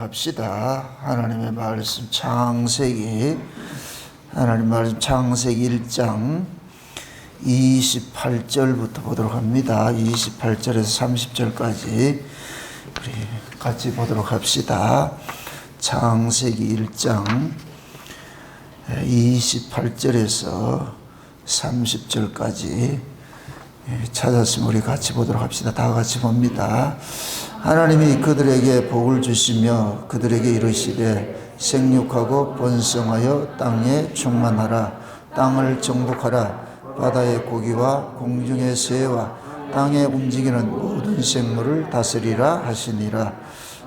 합시다. 하나님의 말씀 창세기, 하나님 말씀 창세기 1장 28절부터 보도록 합니다. 28절에서 30절까지 우리 같이 보도록 합시다. 창세기 1장 28절에서 30절까지 찾았으면 우리 같이 보도록 합시다. 다 같이 봅니다. 하나님이 그들에게 복을 주시며 그들에게 이르시되 생육하고 번성하여 땅에 충만하라. 땅을 정복하라. 바다의 고기와 공중의 새와 땅에 움직이는 모든 생물을 다스리라 하시니라.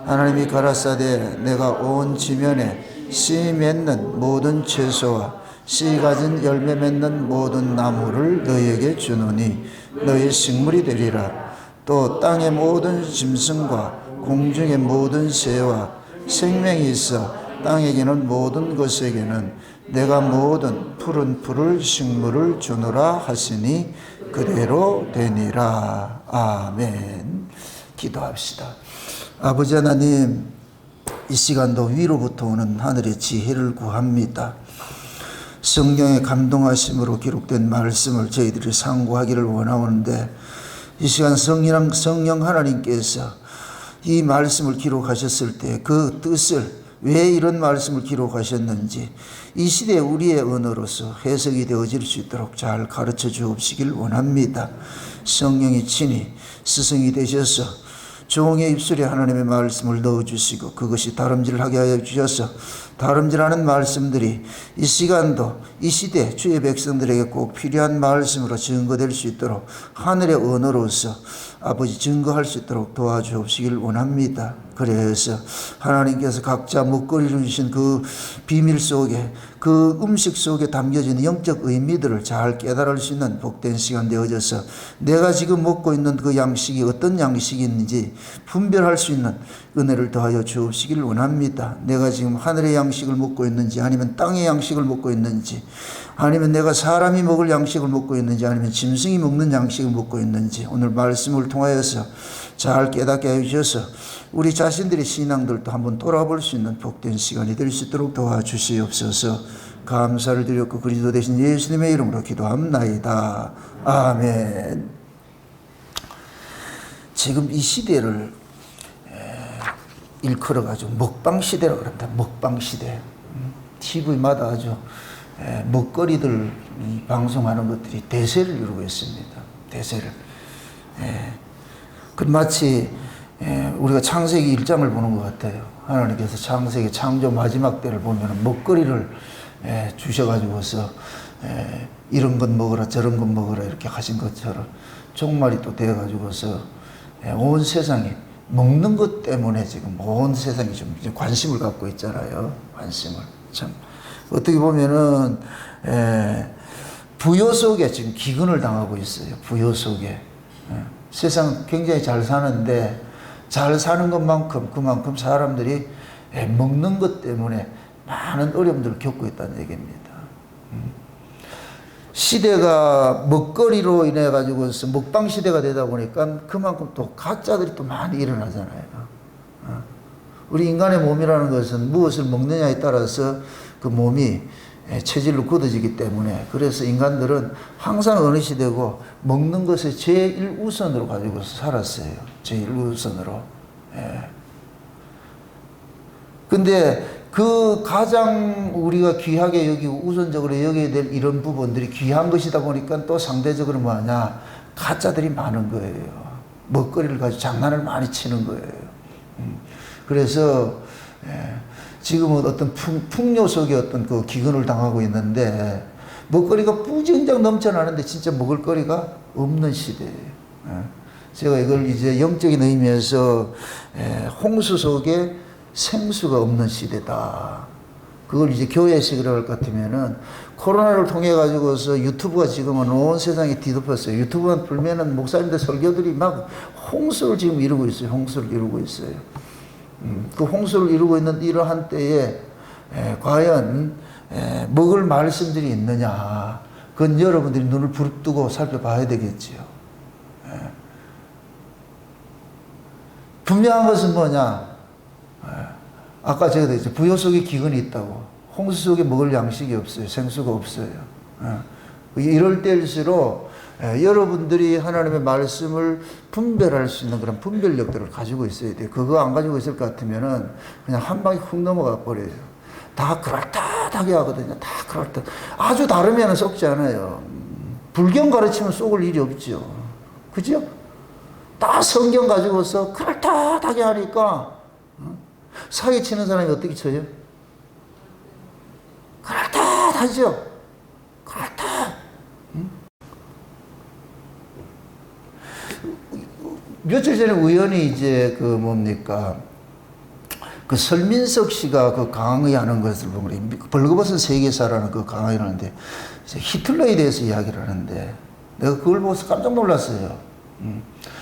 하나님이 가라사대 내가 온 지면에 씨 맺는 모든 채소와 씨 가진 열매 맺는 모든 나무를 너희에게 주노니 너희 식물이 되리라. 또 땅의 모든 짐승과 공중의 모든 새와 생명이 있어 땅에 기는 모든 것에게는 내가 모든 푸른 풀을 식물을 주노라 하시니 그대로 되니라. 아멘. 기도합시다. 아버지 하나님, 이 시간도 위로부터 오는 하늘의 지혜를 구합니다. 성경의 감동하심으로 기록된 말씀을 저희들이 상고하기를 원하오는데 이 시간 성령 하나님께서 이 말씀을 기록하셨을 때 그 뜻을, 왜 이런 말씀을 기록하셨는지 이 시대에 우리의 언어로서 해석이 되어질 수 있도록 잘 가르쳐 주옵시길 원합니다. 성령이 친히 스승이 되셔서 종의 입술에 하나님의 말씀을 넣어주시고 그것이 다름질하게 하여 주셔서 다름질하는 말씀들이 이 시간도 이 시대 주의 백성들에게 꼭 필요한 말씀으로 증거될 수 있도록 하늘의 언어로서 아버지 증거할 수 있도록 도와주옵시길 원합니다. 그래서 하나님께서 각자 먹거리를 주신 그 비밀 속에 그 음식 속에 담겨진 영적 의미들을 잘 깨달을 수 있는 복된 시간 되어져서 내가 지금 먹고 있는 그 양식이 어떤 양식인지 분별할 수 있는 은혜를 더하여 주옵시길 원합니다. 내가 지금 하늘의 양식을 먹고 있는지 아니면 땅의 양식을 먹고 있는지 아니면 내가 사람이 먹을 양식을 먹고 있는지 아니면 짐승이 먹는 양식을 먹고 있는지 오늘 말씀을 통하여서 잘 깨닫게 해주셔서 우리 자신들의 신앙들도 한번 돌아볼 수 있는 복된 시간이 될 수 있도록 도와주시옵소서. 감사를 드렸고 그리스도 대신 예수님의 이름으로 기도합나이다. 아멘. 지금 이 시대를 일컬어가지고 먹방 시대라고 그럽니다. 먹방 시대. TV마다 아주 먹거리들 방송하는 것들이 대세를 이루고 있습니다. 대세를. 그 마치 우리가 창세기 1장을 보는 것 같아요. 하나님께서 창세기 창조 마지막 때를 보면 먹거리를 주셔가지고서 이런 것 먹어라 저런 것 먹어라 이렇게 하신 것처럼 종말이 또 되어가지고서 온 세상이 먹는 것 때문에 지금 온 세상이 좀 관심을 갖고 있잖아요. 관심을. 참 어떻게 보면은 부요 속에 지금 기근을 당하고 있어요. 부요 속에. 세상 굉장히 잘 사는데 잘 사는 것만큼 그만큼 사람들이 먹는 것 때문에 많은 어려움들을 겪고 있다는 얘기입니다. 시대가 먹거리로 인해 가지고서 먹방 시대가 되다 보니까 그만큼 또 가짜들이 또 많이 일어나잖아요. 우리 인간의 몸이라는 것은 무엇을 먹느냐에 따라서 그 몸이 체질로 굳어지기 때문에 그래서 인간들은 항상 어느 시대고 먹는 것을 제1우선으로 가지고서 살았어요. 제1우선으로. 근데 그 가장 우리가 귀하게 여기고 우선적으로 여겨야 될 이런 부분들이 귀한 것이다 보니까 또 상대적으로 뭐하냐 가짜들이 많은 거예요. 먹거리를 가지고 장난을 많이 치는 거예요. 그래서 지금은 어떤 풍요 속에 어떤 그 기근을 당하고 있는데 먹거리가 부정장 넘쳐나는데 진짜 먹을 거리가 없는 시대예요. 제가 이걸 이제 영적인 의미에서 홍수 속에 생수가 없는 시대다. 그걸 이제 교회식이라고 할 것 같으면은 코로나를 통해 가지고서 유튜브가 지금은 온 세상에 뒤덮였어요. 유튜브만 풀면은 목사님들 설교들이 막 홍수를 지금 이루고 있어요. 홍수를 이루고 있어요. 그 홍수를 이루고 있는 이러한 때에 과연 먹을 말씀들이 있느냐. 그건 여러분들이 눈을 부릅뜨고 살펴봐야 되겠지요. 분명한 것은 뭐냐? 아까 제가 그랬죠. 부요 속에 기근이 있다고. 홍수 속에 먹을 양식이 없어요. 생수가 없어요. 이럴 때일수록 여러분들이 하나님의 말씀을 분별할 수 있는 그런 분별력들을 가지고 있어야 돼요. 그거 안 가지고 있을 것 같으면은 그냥 한 방에 훅 넘어가 버려요. 다 그럴듯하게 하거든요. 다 그럴듯. 아주 다르면 썩지 않아요. 불경 가르치면 속을 일이 없죠. 그죠? 다 성경 가지고서 그럴듯하게 하니까 사기 치는 사람이 어떻게 쳐요? 그럴듯하죠? 그럴듯. 며칠 전에 우연히 이제 그 뭡니까? 그 설민석 씨가 그 강의하는 것을 보고 벌거벗은 세계사라는 그 강의를 하는데 히틀러에 대해서 이야기를 하는데 내가 그걸 보고서 깜짝 놀랐어요.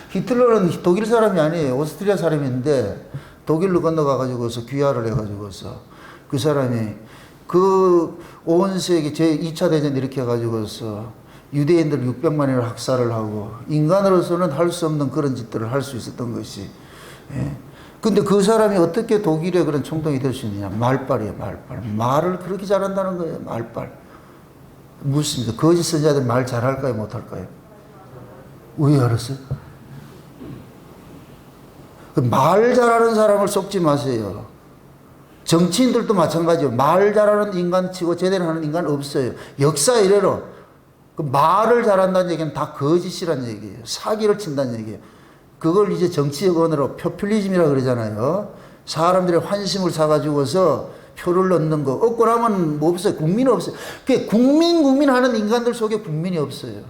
히틀러는 독일 사람이 아니에요. 오스트리아 사람인데 독일로 건너가가지고서 귀화를 해가지고서 그 사람이 그 온 세계 제2차 대전 이렇게 해가지고서 유대인들 600만인을 학살을 하고 인간으로서는 할 수 없는 그런 짓들을 할 수 있었던 것이. 예. 근데 그 사람이 어떻게 독일의 그런 총독이 될 수 있느냐? 말빨이에요, 말빨. 말을 그렇게 잘한다는 거예요, 말빨. 묻습니다. 거짓 선자들 말 잘할까요, 못할까요? 왜 알았어요? 말 잘하는 사람을 속지 마세요. 정치인들도 마찬가지예요. 말 잘하는 인간 치고 제대로 하는 인간 없어요. 역사 이래로. 그 말을 잘한다는 얘기는 다 거짓이라는 얘기예요. 사기를 친다는 얘기예요. 그걸 이제 정치적 언어로 포퓰리즘이라고 그러잖아요. 사람들의 환심을 사가지고서 표를 넣는 거. 얻고 나면 뭐 없어요. 국민은 없어요. 그 국민 하는 인간들 속에 국민이 없어요.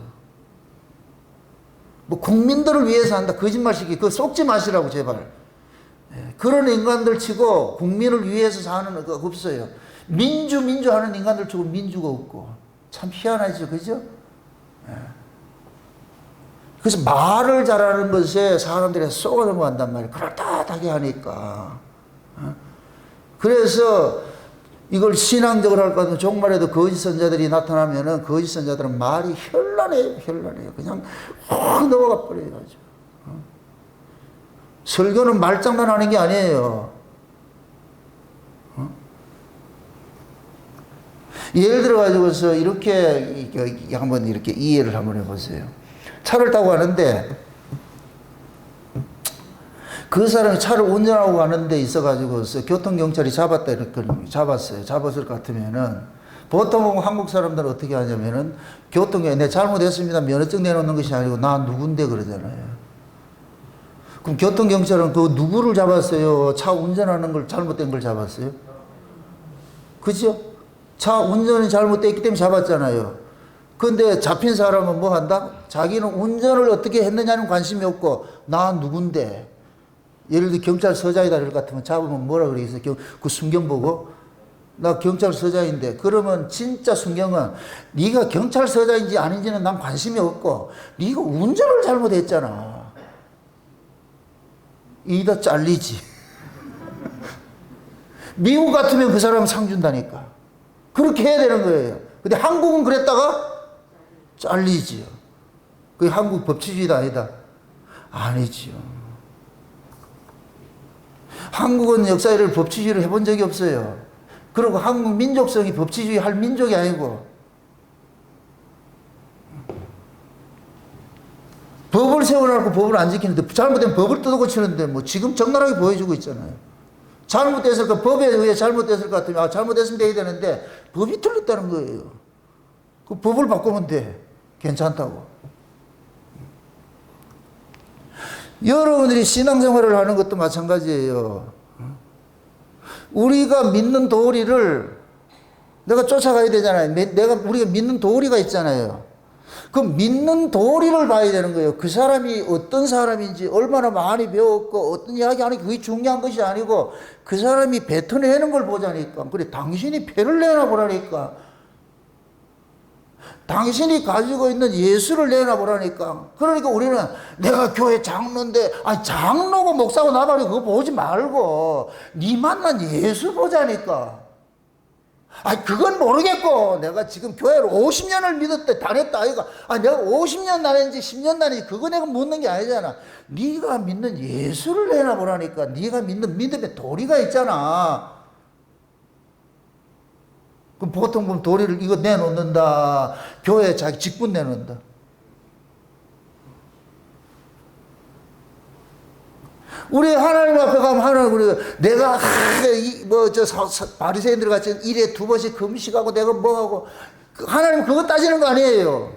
뭐 국민들을 위해서 한다. 거짓말시키. 그거 속지 마시라고 제발. 그런 인간들 치고 국민을 위해서 사는 거 없어요. 민주 하는 인간들 치고 민주가 없고. 참 희한하죠. 그죠? 그래서 말을 잘하는 것에 사람들이 쏘아 넘어간단 말이에요. 그럴듯하게 하니까. 그래서 이걸 신앙적으로 할 것 같으면 종말에도 거짓 선자들이 나타나면은 거짓 선자들은 말이 현란해요. 현란해요. 그냥 확 넘어가 버려요. 설교는 말장난 하는 게 아니에요. 예를 들어가지고서 이렇게 한번 이렇게 이해를 한번 해보세요. 차를 타고 가는데 그 사람이 차를 운전하고 가는 데 있어가지고서 교통경찰이 잡았다 이렇게 잡았어요. 잡았을 것 같으면은 보통 한국 사람들은 어떻게 하냐면은 교통경찰 내 잘못했습니다. 면허증 내놓는 것이 아니고 나 누군데 그러잖아요. 그럼 교통경찰은 그 누구를 잡았어요? 차 운전하는 걸 잘못된 걸 잡았어요? 그죠? 차 운전이 잘못됐기 때문에 잡았잖아요. 근데 잡힌 사람은 뭐 한다? 자기는 운전을 어떻게 했느냐는 관심이 없고 나 누군데. 예를 들어 경찰서장이다 이럴 것 같으면 잡으면 뭐라 그러겠어요? 그 순경 보고 나 경찰서장인데 그러면 진짜 순경은 네가 경찰서장인지 아닌지는 난 관심이 없고 네가 운전을 잘못했잖아. 이다 잘리지. 미국 같으면 그 사람 상 준다니까. 그렇게 해야 되는 거예요. 근데 한국은 그랬다가 잘리지요. 그게 한국 법치주의도 아니다. 아니지요. 한국은 역사를 법치주의를 해본 적이 없어요. 그리고 한국 민족성이 법치주의 할 민족이 아니고 법을 세워놓고 법을 안 지키는데 잘못된 법을 뜯어고치는데 뭐 지금 적나라하게 보여주고 있잖아요. 잘못됐을 까 법에 의해 잘못됐을 것 같으면 잘못됐으면 돼야 되는데 법이 틀렸다는 거예요. 그 법을 바꾸면 돼. 괜찮다고. 여러분들이 신앙생활을 하는 것도 마찬가지예요. 우리가 믿는 도리를 내가 쫓아가야 되잖아요. 우리가 믿는 도리가 있잖아요. 그 믿는 도리를 봐야 되는 거예요. 그 사람이 어떤 사람인지 얼마나 많이 배웠고 어떤 이야기 하는 게 그게 중요한 것이 아니고 그 사람이 뱉어내는 걸 보자니까. 그래 당신이 패를 내놔보라니까. 당신이 가지고 있는 예수를 내놔보라니까. 그러니까 우리는 내가 교회 장로인데 아니 장로고 목사고 나발이고 그거 보지 말고 네 만난 예수 보자니까. 그건 모르겠고, 내가 지금 교회를 50년을 믿었대, 다녔다, 아이가. 내가 50년 다녔는지 10년 다녔는지, 그거 내가 묻는 게 아니잖아. 네가 믿는 예수를 내놔보라니까. 네가 믿는 믿음의 도리가 있잖아. 그럼 보통 보면 도리를 이거 내놓는다. 교회 자기 직분 내놓는다. 우리 하나님 앞에 가면 하나님 우리가 내가 바리새인들 같이 일에 2번씩 금식하고 내가 뭐하고 하나님 그거 따지는 거 아니에요.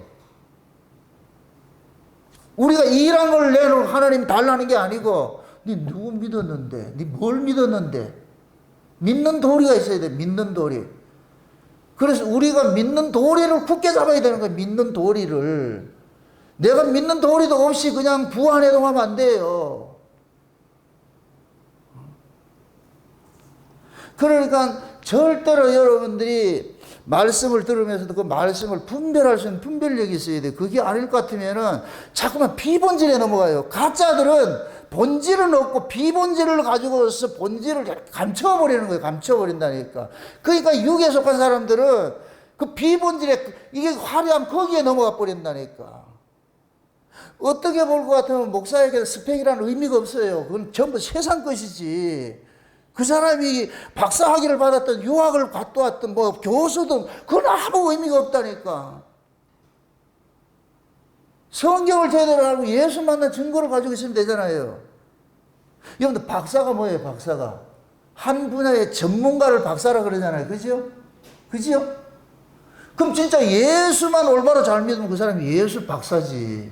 우리가 일한 걸 내놓은 하나님 달라는 게 아니고 네 누구 믿었는데, 네 뭘 믿었는데, 믿는 도리가 있어야 돼. 믿는 도리. 그래서 우리가 믿는 도리를 굳게 잡아야 되는 거예요. 믿는 도리를. 내가 믿는 도리도 없이 그냥 부안해동하면 안 돼요. 그러니까 절대로 여러분들이 말씀을 들으면서도 그 말씀을 분별할 수 있는 분별력이 있어야 돼. 그게 아닐 것 같으면은 자꾸만 비본질에 넘어가요. 가짜들은 본질은 없고 비본질을 가지고서 본질을 감춰버리는 거예요. 감춰버린다니까. 그러니까 육에 속한 사람들은 그 비본질에 이게 화려한 거기에 넘어가 버린다니까. 어떻게 볼 것 같으면 목사에게 스펙이라는 의미가 없어요. 그건 전부 세상 것이지. 그 사람이 박사학위를 받았던 유학을 갔다 왔던 뭐 교수든 그건 아무 의미가 없다니까. 성경을 제대로 알고 예수 만난 증거를 가지고 있으면 되잖아요. 여러분들 박사가 뭐예요? 박사가 한 분야의 전문가를 박사라 그러잖아요. 그죠? 그죠? 그럼 진짜 예수만 올바로 잘 믿으면 그 사람이 예수 박사지.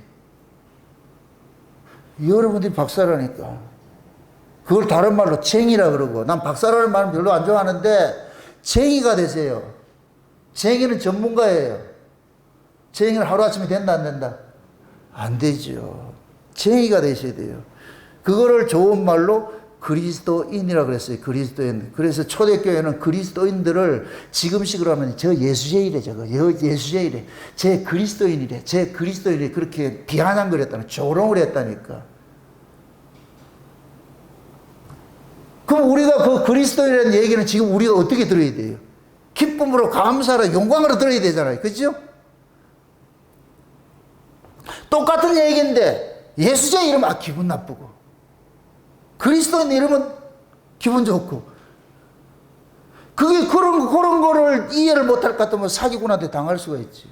여러분들이 박사라니까. 그걸 다른 말로 쟁이라 그러고, 난 박사라는 말은 별로 안 좋아하는데 쟁이가 되세요. 쟁이는 전문가예요. 쟁이는 하루아침에 된다 안 된다? 안 되죠. 쟁이가 되셔야 돼요. 그거를 좋은 말로 그리스도인이라 그랬어요. 그리스도인. 그래서 초대교회는 그리스도인들을 지금식으로 하면 저 예수제이래, 저거 예수제이래, 제 그리스도인이래, 제 그리스도인이래, 그렇게 비아냥거렸다는, 조롱을 했다니까. 그럼 우리가 그 그리스도인이라는 얘기는 지금 우리가 어떻게 들어야 돼요? 기쁨으로, 감사로, 영광으로 들어야 되잖아요. 그죠? 똑같은 얘기인데 예수제 이러면 기분 나쁘고, 그리스도인 이러면 기분 좋고, 그게 그런 거를 이해를 못할 것 같으면 사기꾼한테 당할 수가 있지.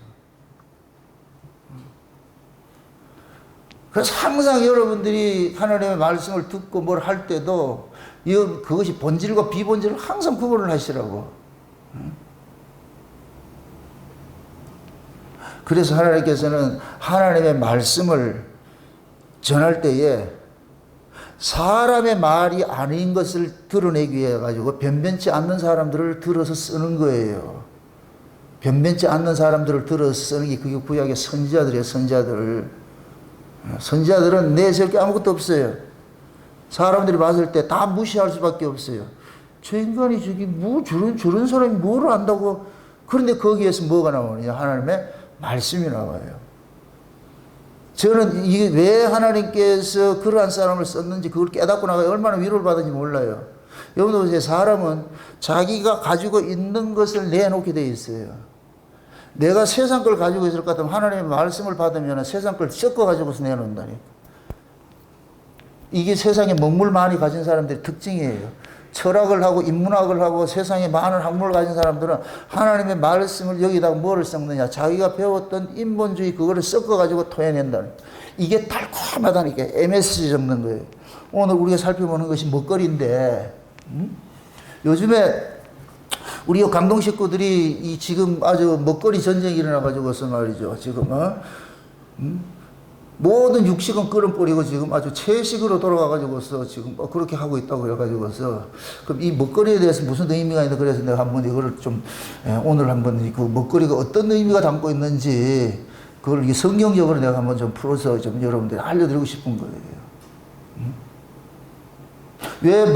그래서 항상 여러분들이 하나님의 말씀을 듣고 뭘 할 때도 그것이 본질과 비본질을 항상 구분을 하시라고. 그래서 하나님께서는 하나님의 말씀을 전할 때에 사람의 말이 아닌 것을 드러내기 위해 가지고 변변치 않는 사람들을 들어서 쓰는 거예요. 변변치 않는 사람들을 들어서 쓰는 게 그게 구약의 선지자들이에요. 선지자들은 내세울 게 아무것도 없어요. 사람들이 봤을 때 다 무시할 수밖에 없어요. 저 인간이 저기 저런 사람이 뭐를 안다고. 그런데 거기에서 뭐가 나오느냐? 하나님의 말씀이 나와요. 저는 이게 왜 하나님께서 그러한 사람을 썼는지 그걸 깨닫고 나가 얼마나 위로를 받은지 몰라요. 여러분들 보세요. 사람은 자기가 가지고 있는 것을 내놓게 돼 있어요. 내가 세상 걸 가지고 있을 것 같으면 하나님의 말씀을 받으면 세상 걸 섞어 가지고서 내놓는다니까. 이게 세상에 먹물 많이 가진 사람들의 특징이에요. 철학을 하고 인문학을 하고 세상에 많은 학문을 가진 사람들은 하나님의 말씀을 여기다가 뭐를 섞느냐? 자기가 배웠던 인본주의 그거를 섞어가지고 토해낸다는. 이게 달콤하다니까. MSG 적는 거예요. 오늘 우리가 살펴보는 것이 먹거리인데, 요즘에 우리 강동 식구들이 지금 아주 먹거리 전쟁이 일어나가지고서 말이죠. 지금, 모든 육식은 끓여버리고 지금 아주 채식으로 돌아가가지고서 지금 그렇게 하고 있다고 그래가지고서, 그럼 이 먹거리에 대해서 무슨 의미가 있나 그래서 내가 한번 이거를 좀 오늘 한번 그 먹거리가 어떤 의미가 담고 있는지 그걸 성경적으로 내가 한번 좀 풀어서 좀 여러분들이 알려드리고 싶은 거예요. 왜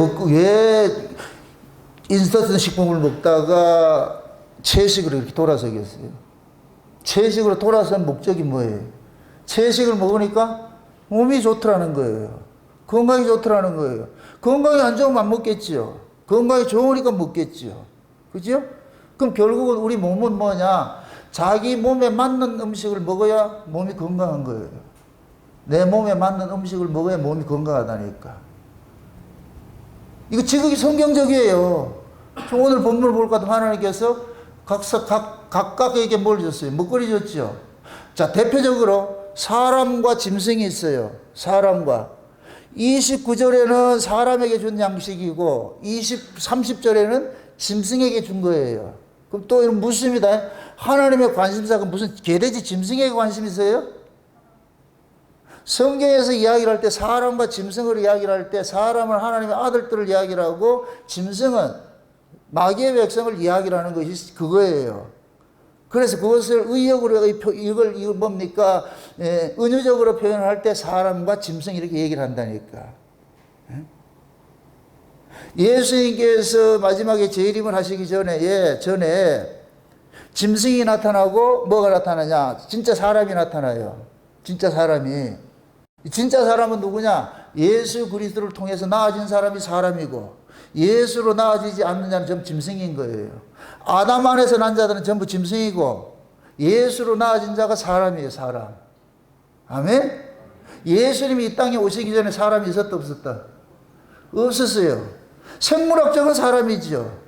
인스턴트 식품을 먹다가 채식으로 이렇게 돌아서겠어요? 채식으로 돌아선 목적이 뭐예요? 채식을 먹으니까 몸이 좋더라는 거예요. 건강이 좋더라는 거예요. 건강이 안 좋으면 안 먹겠지요. 건강이 좋으니까 먹겠지요. 그죠? 그럼 결국은 우리 몸은 뭐냐? 자기 몸에 맞는 음식을 먹어야 몸이 건강한 거예요. 내 몸에 맞는 음식을 먹어야 몸이 건강하다니까. 이거 지극히 성경적이에요. 오늘 본문을 볼 것 같으면 하나님께서 각각에게 뭘 줬어요? 먹거리 줬죠. 자, 대표적으로 사람과 짐승이 있어요. 사람과. 29절에는 사람에게 준 양식이고 30절에는 짐승에게 준 거예요. 그럼 또 이런 묻습니다. 하나님의 관심사가 무슨 개돼지 짐승에게 관심 있어요? 성경에서 이야기를 할 때 사람과 짐승을 이야기를 할 때 사람은 하나님의 아들들을 이야기를 하고 짐승은 마귀의 백성을 이야기를 하는 것이 그거예요. 그래서 그것을 의역으로 이걸 뭡니까? 은유적으로 표현할 때 사람과 짐승 이렇게 얘기를 한다니까. 예수님께서 마지막에 재림을 하시기 전에 짐승이 나타나고 뭐가 나타나냐? 진짜 사람이 나타나요. 진짜 사람이. 진짜 사람은 누구냐? 예수 그리스도를 통해서 나아진 사람이 사람이고 예수로 나아지지 않는 자는 전부 짐승인 거예요. 아담 안에서 난 자들은 전부 짐승이고 예수로 나아진 자가 사람이에요. 사람. 아멘? 예수님이 이 땅에 오시기 전에 사람이 있었다 없었다? 없었어요. 생물학적인 사람이죠.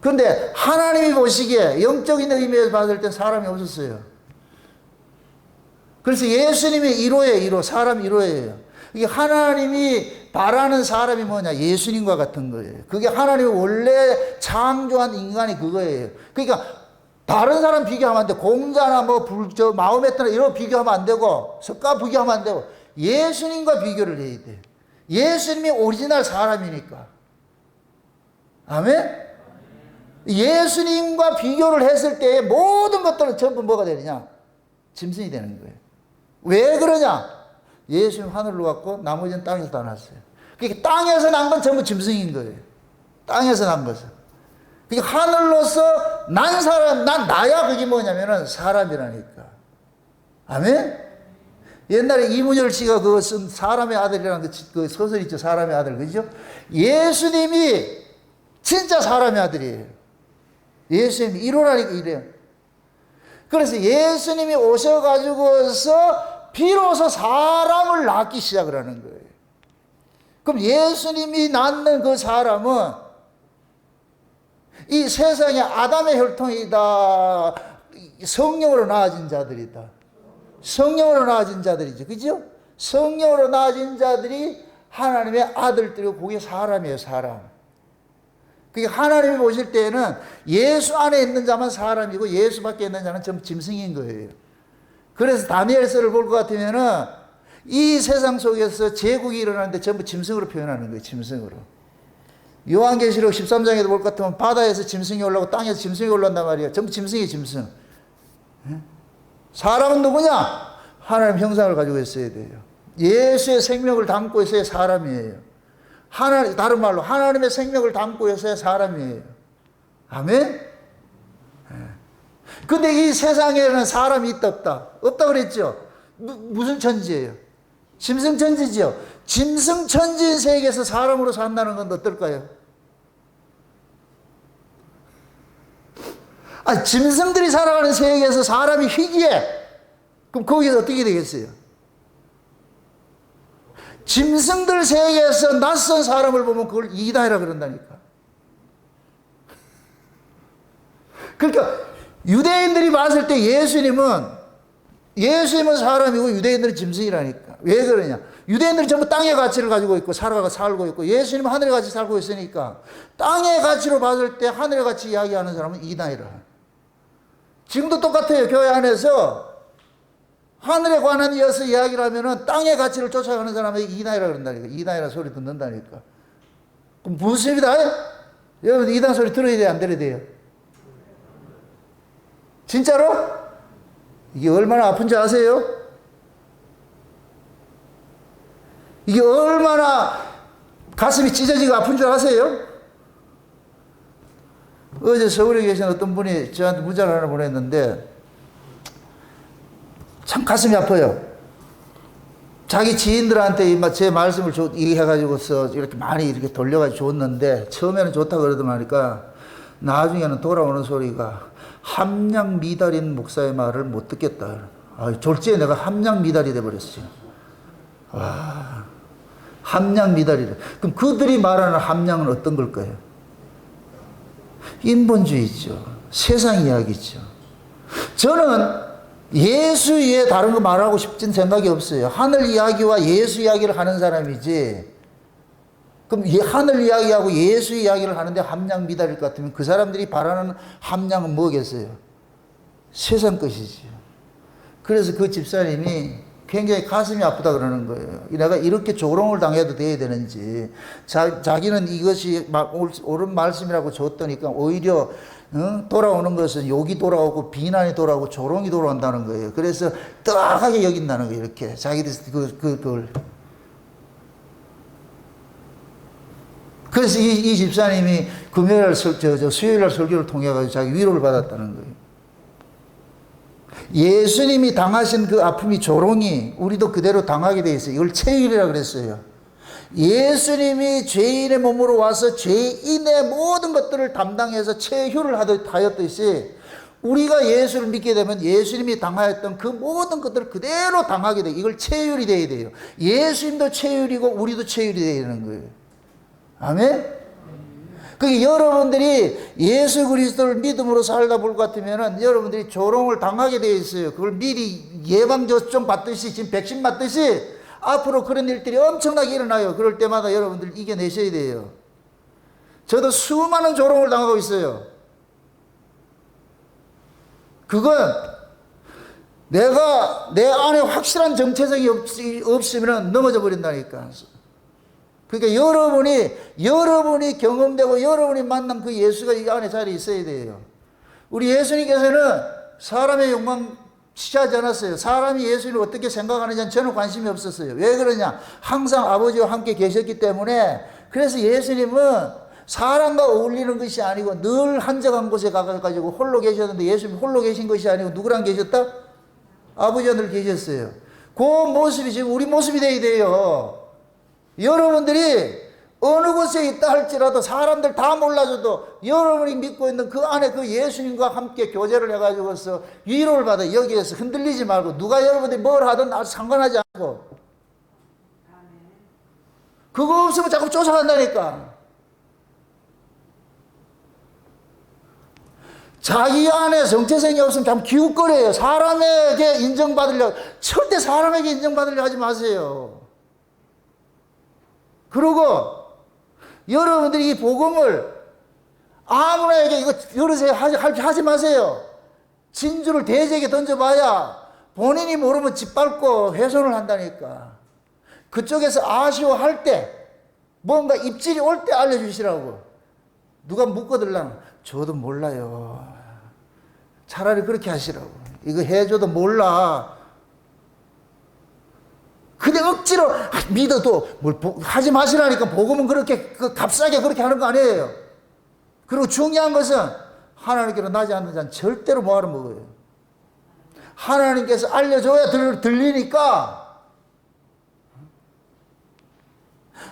그런데 하나님이 보시기에 영적인 의미에서 봤을 때 사람이 없었어요. 그래서 예수님이 1호예요. 사람 1호예요. 이게 하나님이 바라는 사람이 뭐냐? 예수님과 같은 거예요. 그게 하나님이 원래 창조한 인간이 그거예요. 그러니까 다른 사람 비교하면 안 돼. 공자나 마호메트나 이런 거 비교하면 안 되고 석가 비교하면 안 되고 예수님과 비교를 해야 돼. 예수님이 오리지널 사람이니까. 아멘? 예수님과 비교를 했을 때 모든 것들은 전부 뭐가 되느냐? 짐승이 되는 거예요. 왜 그러냐? 예수님 하늘로 갔고 나머지는 땅에서 다 났어요. 그러니까 땅에서 난 건 전부 짐승인 거예요. 땅에서 난 것은. 그러니까 하늘로서 난 사람, 나야 그게 뭐냐면은 사람이라니까. 아멘? 옛날에 이문열 씨가 그거 쓴 사람의 아들이라는 그 소설 있죠. 사람의 아들. 그죠? 예수님이 진짜 사람의 아들이에요. 예수님이 1호라니까 이래요. 그래서 예수님이 오셔가지고서 비로소 사람을 낳기 시작을 하는 거예요. 그럼 예수님이 낳는 그 사람은 이 세상에 아담의 혈통이다. 성령으로 나아진 자들이다. 성령으로 나아진 자들이죠. 그죠? 성령으로 나아진 자들이 하나님의 아들들이고 그게 사람이에요. 사람. 그게 하나님이 보실 때에는 예수 안에 있는 자만 사람이고 예수 밖에 있는 자는 전부 짐승인 거예요. 그래서 다니엘서를 볼 것 같으면은 이 세상 속에서 제국이 일어나는데 전부 짐승으로 표현하는 거예요. 짐승으로. 요한계시록 13장에도 볼 것 같으면 바다에서 짐승이 올라오고 땅에서 짐승이 올라온단 말이에요. 전부 짐승이 짐승. 사람은 누구냐? 하나님 형상을 가지고 있어야 돼요. 예수의 생명을 담고 있어야 사람이에요. 다른 말로 하나님의 생명을 담고 있어야 사람이에요. 아멘? 근데 이 세상에는 사람이 있다 없다? 없다 그랬죠? 무슨 천지예요? 짐승 천지죠? 짐승 천지인 세계에서 사람으로 산다는 건 어떨까요? 짐승들이 살아가는 세계에서 사람이 희귀해. 그럼 거기서 어떻게 되겠어요? 짐승들 세계에서 낯선 사람을 보면 그걸 이다이라 그런다니까. 그러니까 유대인들이 봤을 때 예수님은 사람이고 유대인들은 짐승이라니까. 왜 그러냐? 유대인들은 전부 땅의 가치를 가지고 있고 살고 있고 예수님은 하늘의 가치 살고 있으니까 땅의 가치로 봤을 때 하늘의 가치 이야기하는 사람은 이다이라. 지금도 똑같아요. 교회 안에서 하늘에 관한 이어서 이야기를 하면은 땅의 가치를 쫓아가는 사람에게 이다이라 그런다니까. 이다이라 소리 듣는다니까. 그럼 무엇입니다? 여러분 이단 소리 들어야 돼요? 안 들어야 돼요? 진짜로? 이게 얼마나 아픈지 아세요? 이게 얼마나 가슴이 찢어지고 아픈 줄 아세요? 어제 서울에 계신 어떤 분이 저한테 문자를 하나 보냈는데 참 가슴이 아파요. 자기 지인들한테 제 말씀을 얘기해가지고서 이렇게 많이 이렇게 돌려가지고 줬는데 처음에는 좋다 그러더만 하니까 나중에는 돌아오는 소리가 함량 미달인 목사의 말을 못 듣겠다. 졸지에 내가 함량 미달이 돼버렸어요. 와, 함량 미달이래. 그럼 그들이 말하는 함량은 어떤 걸까요? 인본주의죠. 세상 이야기죠. 저는 예수 외에 다른 거 말하고 싶진 생각이 없어요. 하늘 이야기와 예수 이야기를 하는 사람이지. 그럼 하늘 이야기하고 예수 이야기를 하는데 함량 미달일 것 같으면 그 사람들이 바라는 함량은 뭐겠어요? 세상 것이지요. 그래서 그 집사님이 굉장히 가슴이 아프다 그러는 거예요. 내가 이렇게 조롱을 당해도 돼야 되는지. 자기는 이것이 옳은 말씀이라고 줬더니까 오히려 돌아오는 것은 욕이 돌아오고 비난이 돌아오고 조롱이 돌아온다는 거예요. 그래서 떡하게 여긴다는 거예요. 이렇게 자기들 그걸. 그래서 이 집사님이 금요일 수요일 설교를 통해 가지고 자기 위로를 받았다는 거예요. 예수님이 당하신 그 아픔이 조롱이 우리도 그대로 당하게 돼 있어요. 이걸 체휼이라고 그랬어요. 예수님이 죄인의 몸으로 와서 죄인의 모든 것들을 담당해서 체휼을 하였듯이 우리가 예수를 믿게 되면 예수님이 당하였던 그 모든 것들을 그대로 당하게 돼요. 이걸 체휼이 돼야 돼요. 예수님도 체휼이고 우리도 체휼이 돼야 되는 거예요. 아멘? 그게 여러분들이 예수 그리스도를 믿음으로 살다 볼 것 같으면은 여러분들이 조롱을 당하게 되어 있어요. 그걸 미리 예방접종 받듯이 지금 백신 맞듯이 앞으로 그런 일들이 엄청나게 일어나요. 그럴 때마다 여러분들 이겨내셔야 돼요. 저도 수많은 조롱을 당하고 있어요. 그건 내가 내 안에 확실한 정체성이 없으면 넘어져 버린다니까. 그러니까 여러분이 경험되고 여러분이 만난 그 예수가 이 안에 자리에 있어야 돼요. 우리 예수님께서는 사람의 욕망 취하지 않았어요. 사람이 예수님을 어떻게 생각하느냐는 저는 관심이 없었어요. 왜 그러냐? 항상 아버지와 함께 계셨기 때문에. 그래서 예수님은 사람과 어울리는 것이 아니고 늘 한적한 곳에 가가지고 홀로 계셨는데 예수님 홀로 계신 것이 아니고 누구랑 계셨다? 아버지와 늘 계셨어요. 그 모습이 지금 우리 모습이 돼야 돼요. 여러분들이 어느 곳에 있다 할지라도 사람들 다 몰라줘도 여러분이 믿고 있는 그 안에 그 예수님과 함께 교제를 해가지고서 위로를 받아. 여기에서 흔들리지 말고 누가 여러분들이 뭘 하든 아주 상관하지 않고. 그거 없으면 자꾸 쫓아간다니까. 자기 안에 정체성이 없으면 참 기웃거려요. 사람에게 인정받으려고. 절대 사람에게 인정받으려고 하지 마세요. 그리고 여러분들이 이 복음을 아무나에게 이거 열으세요 하지 마세요. 진주를 대제에게 던져봐야 본인이 모르면 짓밟고 훼손을 한다니까. 그쪽에서 아쉬워할 때 뭔가 입질이 올 때 알려주시라고. 누가 묶어들라면 저도 몰라요. 차라리 그렇게 하시라고. 이거 해줘도 몰라. 근데 억지로 믿어도 뭘 하지 마시라니까. 복음은 그렇게 값싸게 그렇게 하는 거 아니에요. 그리고 중요한 것은 하나님께로 나지 않는 자는 절대로 뭐하러 먹어요. 하나님께서 알려줘야 들리니까.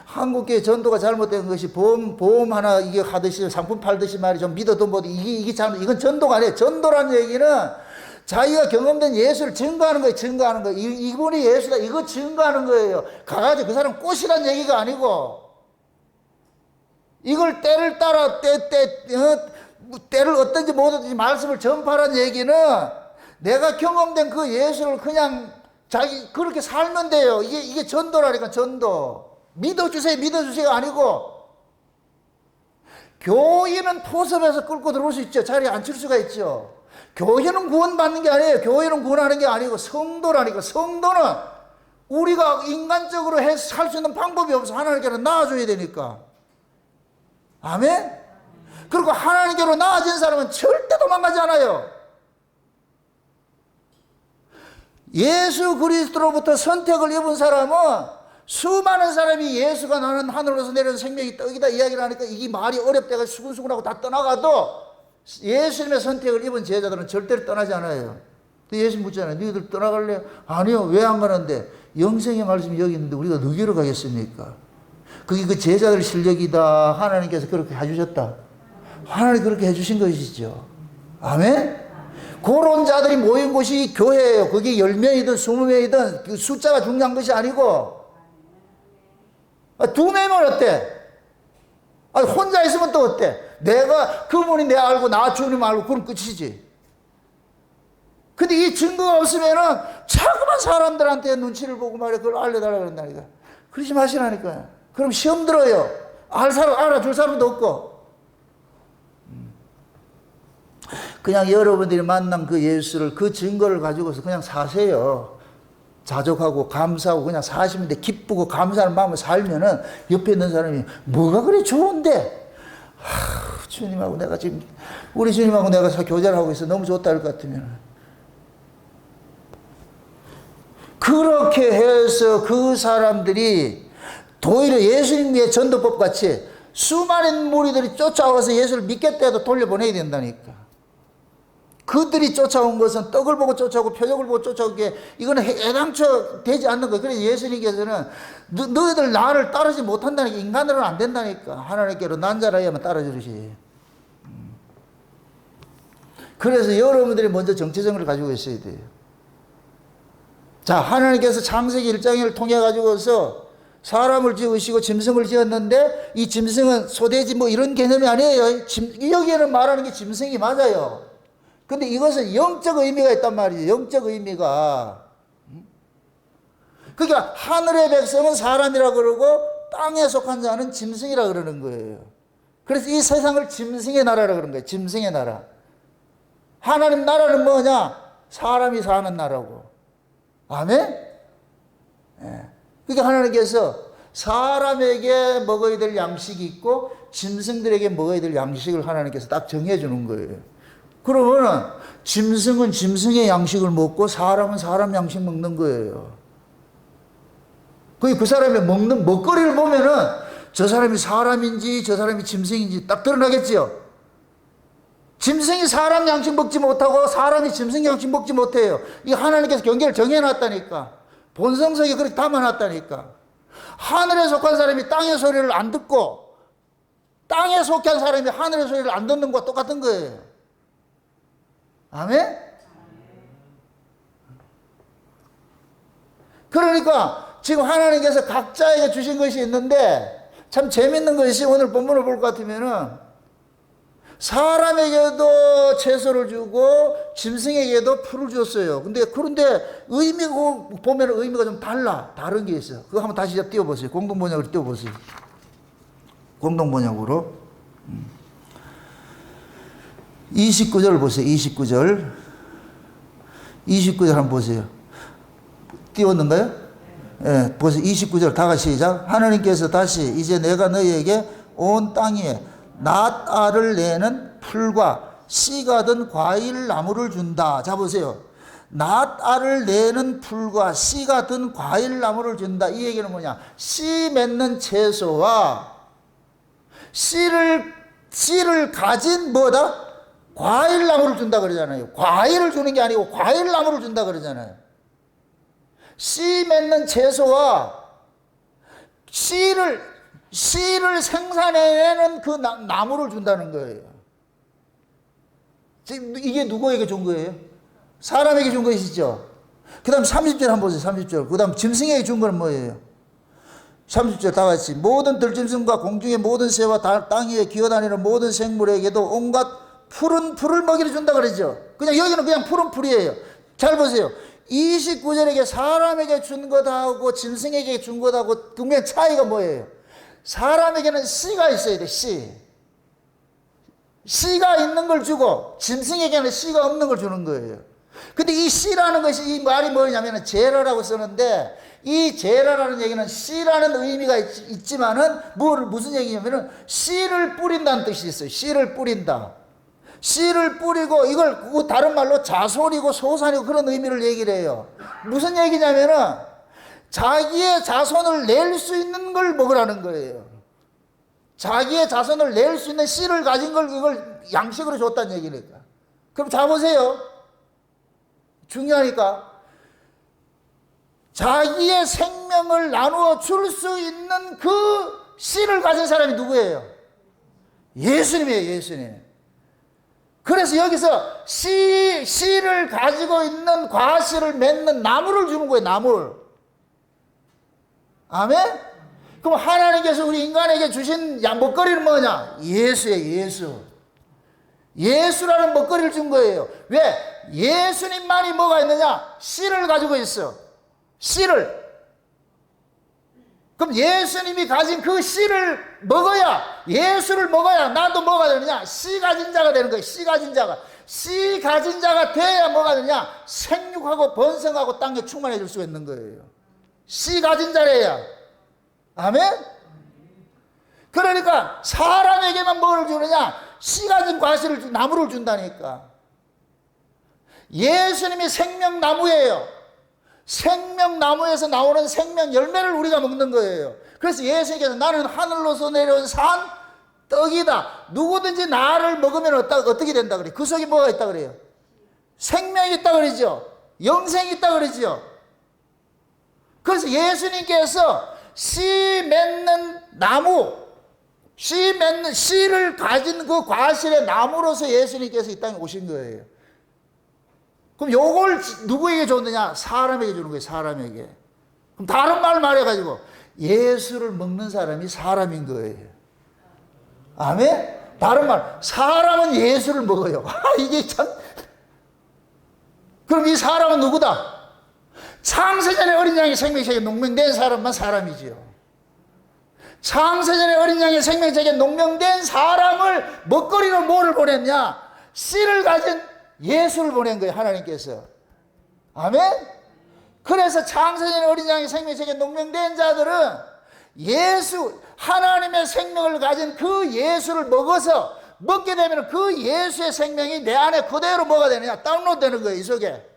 한국교회 전도가 잘못된 것이 보험 하나 이게 하듯이 상품 팔듯이 말이 좀 믿어도 뭐 이게 잘못, 이건 전도가 아니에요. 전도라는 얘기는 자기가 경험된 예수를 증거하는 거예요. 증거하는 거예요. 이분이 예수다 이거 증거하는 거예요. 가가지고 그 사람 꽃이란 얘기가 아니고 이걸 때를 따라 때를 어떤지 뭐든지 말씀을 전파라는 얘기는 내가 경험된 그 예수를 그냥 자기 그렇게 살면 돼요. 이게 전도라니까. 전도. 믿어주세요 아니고. 교회는 포섭해서 끌고 들어올 수 있죠. 자리에 앉힐 수가 있죠. 교회는 구원받는 게 아니에요. 교회는 구원하는 게 아니고 성도라니까. 성도는 우리가 인간적으로 살 수 있는 방법이 없어. 하나님께로 나아져야 되니까. 아멘? 그리고 하나님께로 나아진 사람은 절대 도망가지 않아요. 예수 그리스도로부터 선택을 입은 사람은 수많은 사람이 예수가 나는 하늘로서 내려온 생명이 떡이다 이야기를 하니까 이게 말이 어렵다가 수근수근하고 다 떠나가도 예수님의 선택을 입은 제자들은 절대로 떠나지 않아요. 예수님 묻잖아요. 너희들 떠나갈래요? 아니요. 왜 안 가는데? 영생의 말씀이 여기 있는데 우리가 너기로 가겠습니까? 그게 그 제자들 실력이다. 하나님께서 그렇게 해주셨다. 하나님 그렇게 해주신 것이죠. 아멘? 그런 자들이 모인 곳이 교회예요. 그게 10명이든 20명이든 그 숫자가 중요한 것이 아니고, 2명이면 어때? 혼자 있으면 또 어때? 내가, 그분이 내 알고, 나 주님 알고, 그럼 끝이지. 근데 이 증거가 없으면은 자꾸만 사람들한테 눈치를 보고 말이야. 그걸 알려달라 그런다니까. 그러지 마시라니까요. 그럼 시험 들어요. 알아줄 사람도 없고. 그냥 여러분들이 만난 그 예수를, 그 증거를 가지고서 그냥 사세요. 자족하고 감사하고 그냥 사시면 돼. 기쁘고 감사하는 마음을 살면은 옆에 있는 사람이 뭐가 그래 좋은데? 주님하고 내가 지금, 우리 주님하고 내가 교제를 하고 있어. 너무 좋다 할 것 같으면. 그렇게 해서 그 사람들이 도리어 예수님의 전도법 같이 수많은 무리들이 쫓아와서 예수를 믿겠다 해도 돌려보내야 된다니까. 그들이 쫓아온 것은 떡을 보고 쫓아오고 표적을 보고 쫓아온 게 이거는 애당초 되지 않는 거예요. 그래서 예수님께서는 너희들 나를 따르지 못한다니까. 인간으로는 안 된다니까. 하나님께로 난 자라야만 따라주시. 그래서 여러분들이 먼저 정체성을 가지고 있어야 돼요. 자, 하나님께서 창세기 1장을 통해 가지고서 사람을 지으시고 짐승을 지었는데 이 짐승은 소돼지 뭐 이런 개념이 아니에요. 여기에는 말하는 게 짐승이 맞아요. 근데 이것은 영적 의미가 있단 말이죠. 영적 의미가. 그러니까 하늘의 백성은 사람이라 그러고 땅에 속한 자는 짐승이라 그러는 거예요. 그래서 이 세상을 짐승의 나라라 그런 거예요. 짐승의 나라. 하나님 나라는 뭐냐? 사람이 사는 나라고. 아멘? 예. 그러니까 하나님께서 사람에게 먹어야 될 양식이 있고 짐승들에게 먹어야 될 양식을 하나님께서 딱 정해주는 거예요. 그러면 짐승은 짐승의 양식을 먹고 사람은 사람 양식 먹는 거예요. 그 사람이 먹는 먹거리를 보면은 저 사람이 사람인지 저 사람이 짐승인지 딱 드러나겠지요. 짐승이 사람 양식 먹지 못하고 사람이 짐승 양식 먹지 못해요. 이 하나님께서 경계를 정해놨다니까. 본성석에 그렇게 담아놨다니까. 하늘에 속한 사람이 땅의 소리를 안 듣고 땅에 속한 사람이 하늘의 소리를 안 듣는 것과 똑같은 거예요. 아멘? 그러니까 지금 하나님께서 각자에게 주신 것이 있는데 참 재밌는 것이 오늘 본문을 볼 것 같으면은 사람에게도 채소를 주고 짐승에게도 풀을 줬어요. 그런데 의미가 보면 의미가 좀 다른 게 있어요. 그거 한번 다시 띄워보세요. 공동번역으로 띄워보세요. 공동번역으로 29절 보세요. 29절 한번 보세요. 띄웠는가요? 예, 보세요. 29절 다 같이 시작. 하나님께서 다시 이제 내가 너희에게 온 땅 위에 낫알을 내는 풀과 씨가 든 과일 나무를 준다. 자 보세요. 낫알을 내는 풀과 씨가 든 과일 나무를 준다. 이 얘기는 뭐냐? 씨 맺는 채소와 씨를 가진 뭐다? 과일 나무를 준다 그러잖아요. 과일을 주는 게 아니고 과일 나무를 준다 그러잖아요. 씨 맺는 채소와 씨를 생산해내는 그 나무를 준다는 거예요. 지금 이게 누구에게 준 거예요? 사람에게 준 것이죠. 그 다음 30절 한번 보세요. 30절. 그 다음 짐승에게 준 건 뭐예요? 30절 다 같이. 모든 들짐승과 공중의 모든 새와 땅 위에 기어다니는 모든 생물에게도 온갖 푸른 풀을 먹이를 준다 그러죠. 그냥 여기는 그냥 푸른 풀이에요. 잘 보세요. 29절에게 사람에게 준 것하고 짐승에게 준 것하고 분명 차이가 뭐예요? 사람에게는 씨가 있어야 돼. 씨가 있는 걸 주고 짐승에게는 씨가 없는 걸 주는 거예요. 근데 이 씨라는 것이 이 말이 뭐냐면 제라라고 쓰는데 이 제라라는 얘기는 씨라는 의미가 있지만은 무슨 얘기냐면은 씨를 뿌린다는 뜻이 있어요. 씨를 뿌린다. 씨를 뿌리고 이걸 다른 말로 자손이고 소산이고 그런 의미를 얘기를 해요. 무슨 얘기냐면은 자기의 자손을 낼 수 있는 걸 먹으라는 거예요. 자기의 자손을 낼 수 있는 씨를 가진 걸 이걸 양식으로 줬다는 얘기니까. 그럼 자 보세요. 중요하니까. 자기의 생명을 나누어 줄 수 있는 그 씨를 가진 사람이 누구예요? 예수님이에요, 예수님. 그래서 여기서 씨를 가지고 있는 과실을 맺는 나무를 주는 거예요, 나무를. 아멘? 그럼 하나님께서 우리 인간에게 주신 먹거리는 뭐냐? 예수예요, 예수. 예수라는 먹거리를 준 거예요. 왜? 예수님만이 뭐가 있느냐? 씨를 가지고 있어. 씨를. 그럼 예수님이 가진 그 씨를 먹어야, 예수를 먹어야 나도 뭐가 되느냐? 씨 가진 자가 되는 거예요. 씨 가진 자가. 씨 가진 자가 돼야 뭐가 되느냐? 생육하고 번성하고 땅에 충만해질 수가 있는 거예요. 씨 가진 자래야. 아멘? 그러니까 사람에게만 뭐를 주느냐? 씨 가진 과실을, 나무를 준다니까. 예수님이 생명나무예요. 생명나무에서 나오는 생명 열매를 우리가 먹는 거예요. 그래서 예수님께서 나는 하늘로서 내려온 산 떡이다. 누구든지 나를 먹으면 어떻게 된다 그래요? 그 속에 뭐가 있다 그래요? 생명이 있다 그러죠. 영생이 있다 그러죠. 그래서 예수님께서 씨 맺는 나무, 씨를 가진 그 과실의 나무로서 예수님께서 이 땅에 오신 거예요. 그럼 요걸 누구에게 줬느냐? 사람에게 주는 거예요, 사람에게. 그럼 다른 말 말해가지고 예수를 먹는 사람이 사람인 거예요. 아멘? 다른 말, 사람은 예수를 먹어요. 이게 참. 그럼 이 사람은 누구다? 창세전에 어린 양의 생명책에 농명된 사람만 사람이지요. 창세전에 어린 양의 생명책에 농명된 사람을 먹거리로 뭐를 보냈냐? 씨를 가진 예수를 보낸 거예요, 하나님께서. 아멘? 그래서 창세전에 어린 양의 생명책에 농명된 자들은 예수, 하나님의 생명을 가진 그 예수를 먹어서, 먹게 되면 그 예수의 생명이 내 안에 그대로 뭐가 되느냐? 다운로드 되는 거예요, 이 속에.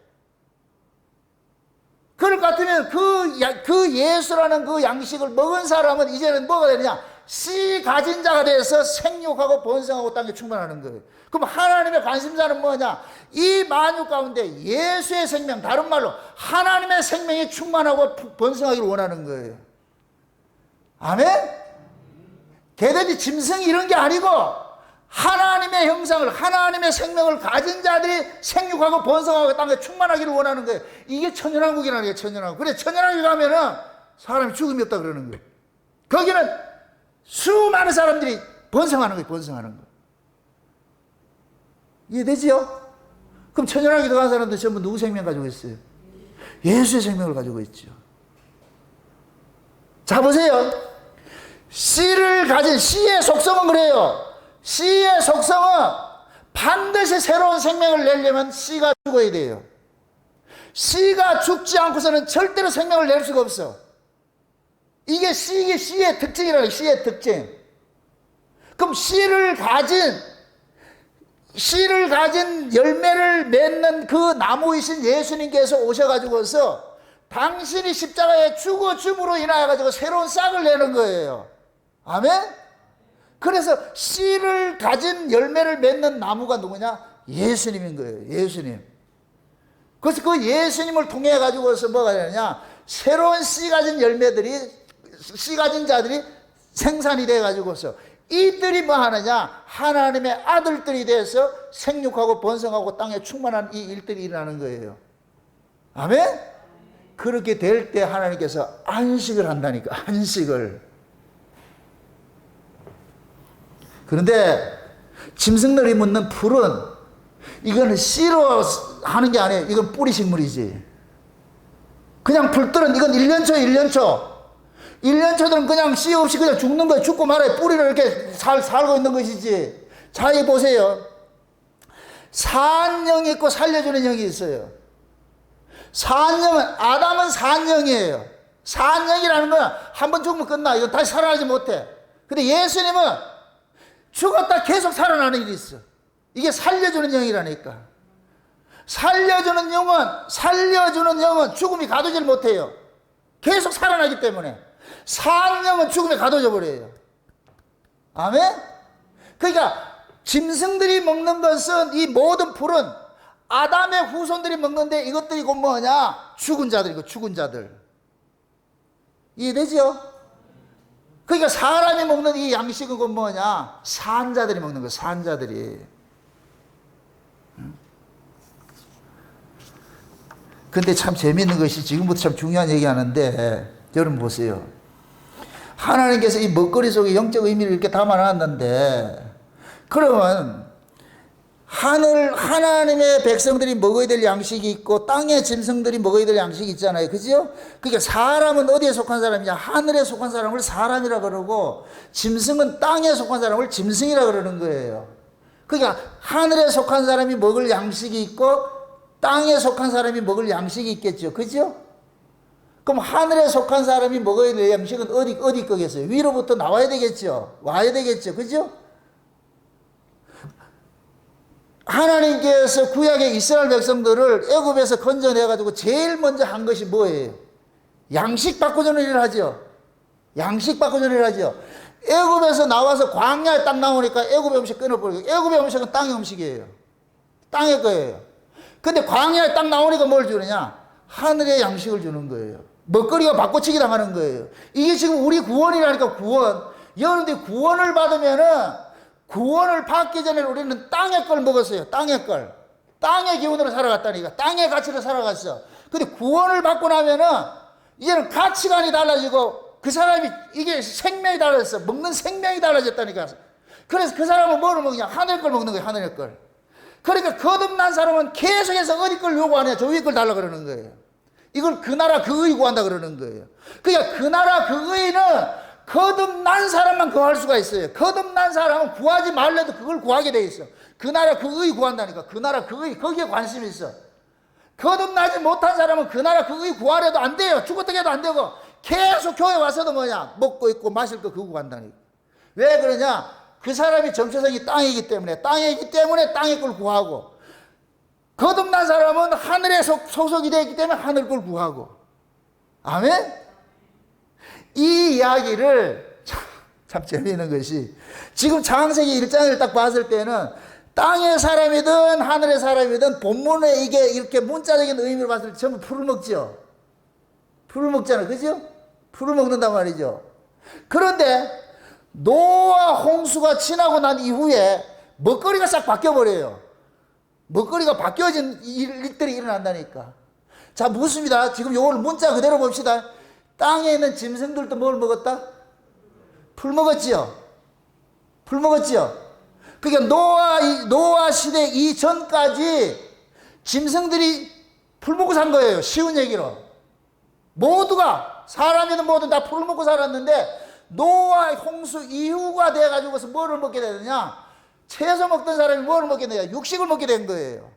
그럴 것 같으면 그 예수라는 그 양식을 먹은 사람은 이제는 뭐가 되느냐? 씨 가진 자가 돼서 생육하고 번성하고 땅에 충만하는 거예요. 그럼 하나님의 관심사는 뭐냐? 이 만유 가운데 예수의 생명, 다른 말로 하나님의 생명이 충만하고 번성하기를 원하는 거예요. 아멘? 걔들이 짐승이 이런 게 아니고 하나님의 형상을, 하나님의 생명을 가진 자들이 생육하고 번성하고 땅에 충만하기를 원하는 거예요. 이게 천연왕국이라는 거예요, 천연왕국. 그래, 천연왕국에 가면은 사람이 죽음이 없다 그러는 거예요. 거기는 수많은 사람들이 번성하는 거예요, 번성하는 거예요. 이해되지요? 그럼 천연왕국에 들어간 사람들 전부 누구 생명 가지고 있어요? 예수의 생명을 가지고 있죠. 자, 보세요. 씨를 가진, 씨의 속성은 그래요. 씨의 속성은 반드시 새로운 생명을 내려면 씨가 죽어야 돼요. 씨가 죽지 않고서는 절대로 생명을 낼 수가 없어. 이게 씨의 특징이라는, 씨의 특징. 그럼 씨를 가진 열매를 맺는 그 나무이신 예수님께서 오셔가지고서 당신이 십자가에 죽어줌으로 인하여가지고 새로운 싹을 내는 거예요. 아멘? 그래서 씨를 가진 열매를 맺는 나무가 누구냐? 예수님인 거예요. 예수님. 그래서 그 예수님을 통해 가지고서 뭐가 되느냐? 새로운 씨 가진 열매들이, 씨 가진 자들이 생산이 돼 가지고서 이들이 뭐 하느냐? 하나님의 아들들이 돼서 생육하고 번성하고 땅에 충만한 이 일들이 일어나는 거예요. 아멘? 그렇게 될 때 하나님께서 안식을 한다니까, 안식을. 그런데 짐승들이 묻는 풀은 이거는 씨로 하는 게 아니에요. 이건 뿌리 식물이지. 그냥 풀들은 이건 1년초. 1년초들은 그냥 씨 없이 그냥 죽는 거예요. 죽고 말아요. 뿌리를 이렇게 살고 있는 것이지. 자, 이 보세요. 산영이 있고 살려주는 영이 있어요. 아담은 산영이에요. 산영이라는 건 한 번 죽으면 끝나. 이건 다시 살아나지 못해. 근데 예수님은 죽었다 계속 살아나는 일이 있어. 이게 살려주는 영이라니까. 살려주는 영은 죽음이 가두질 못해요. 계속 살아나기 때문에. 산 영은 죽음에 가둬져 버려요. 아멘? 그러니까 짐승들이 먹는 것은, 이 모든 풀은 아담의 후손들이 먹는데 이것들이 곧 뭐냐? 죽은 자들이고, 죽은 자들. 이해되죠? 그러니까 사람이 먹는 이 양식은 그 뭐냐? 산자들이 먹는 거예요. 산자들이. 근데 참 재미있는 것이 지금부터 참 중요한 얘기하는데 여러분 보세요. 하나님께서 이 먹거리 속에 영적 의미를 이렇게 담아놨는데 그러면 하나님의 백성들이 먹어야 될 양식이 있고 땅의 짐승들이 먹어야 될 양식이 있잖아요. 그죠? 그러니까 사람은 어디에 속한 사람이냐? 하늘에 속한 사람을 사람이라 그러고 짐승은 땅에 속한 사람을 짐승이라 그러는 거예요. 그러니까 하늘에 속한 사람이 먹을 양식이 있고 땅에 속한 사람이 먹을 양식이 있겠죠. 그죠? 그럼 하늘에 속한 사람이 먹어야 될 양식은 어디 거겠어요? 위로부터 나와야 되겠죠. 와야 되겠죠. 그죠? 하나님께서 구약의 이스라엘 백성들을 애굽에서 건져내가지고 제일 먼저 한 것이 뭐예요? 양식 바꿔주는 일을 하죠. 양식 바꿔주는 일을 하죠. 애굽에서 나와서 광야에 딱 나오니까 애굽의 음식 끊어버리고, 애굽의 음식은 땅의 음식이에요. 땅의 거예요. 근데 광야에 딱 나오니까 뭘 주느냐? 하늘의 양식을 주는 거예요. 먹거리가 바꿔치기 당하는 거예요. 이게 지금 우리 구원이라니까, 구원. 여러분들이 구원을 받으면은, 구원을 받기 전에 우리는 땅의 걸 먹었어요. 땅의 걸. 땅의 기운으로 살아갔다니까. 땅의 가치로 살아갔어. 근데 구원을 받고 나면은, 이제는 가치관이 달라지고, 그 사람이, 이게 생명이 달라졌어. 먹는 생명이 달라졌다니까. 그래서 그 사람은 뭐를 먹냐? 하늘 걸 먹는 거예요. 하늘의 걸. 그러니까 거듭난 사람은 계속해서 어디 걸 요구하냐? 저 위에 걸 달라 그러는 거예요. 이걸 그 나라 그 의 구한다 그러는 거예요. 그러니까 그 나라 그 의는 거듭난 사람만 구할 수가 있어요. 거듭난 사람은 구하지 말래도 그걸 구하게 돼 있어. 그 나라 그 의 구한다니까. 그 나라 그 의, 거기에 관심이 있어. 거듭나지 못한 사람은 그 나라 그 의 구하려도 안 돼요. 죽었다 해도 안 되고 계속 교회 와서도 뭐냐? 먹고 있고 마실 거 그거 구한다니까. 왜 그러냐? 그 사람이 정체성이 땅이기 때문에, 땅이기 때문에 땅의 걸 구하고, 거듭난 사람은 하늘에 소속이 되어 있기 때문에 하늘 걸 구하고. 아멘? 이 이야기를 참 재미있는 것이, 지금 창세기 1장을 딱 봤을 때는 땅의 사람이든 하늘의 사람이든 본문에 이게 이렇게 문자적인 의미를 봤을 때 전부 풀을 먹죠. 풀을 먹잖아요. 그죠? 풀을 먹는단 말이죠. 그런데 노아 홍수가 지나고 난 이후에 먹거리가 싹 바뀌어버려요. 먹거리가 바뀌어진 일들이 일어난다니까. 자, 묻습니다. 지금 요걸 문자 그대로 봅시다. 땅에 있는 짐승들도 뭘 먹었다? 풀 먹었지요. 풀 먹었지요. 그러니까 노아 시대 이전까지 짐승들이 풀 먹고 산 거예요. 쉬운 얘기로. 모두가, 사람이든 뭐든 다 풀을 먹고 살았는데, 노아 홍수 이후가 돼가지고서 뭐를 먹게 되느냐? 채소 먹던 사람이 뭐를 먹게 되냐? 육식을 먹게 된 거예요.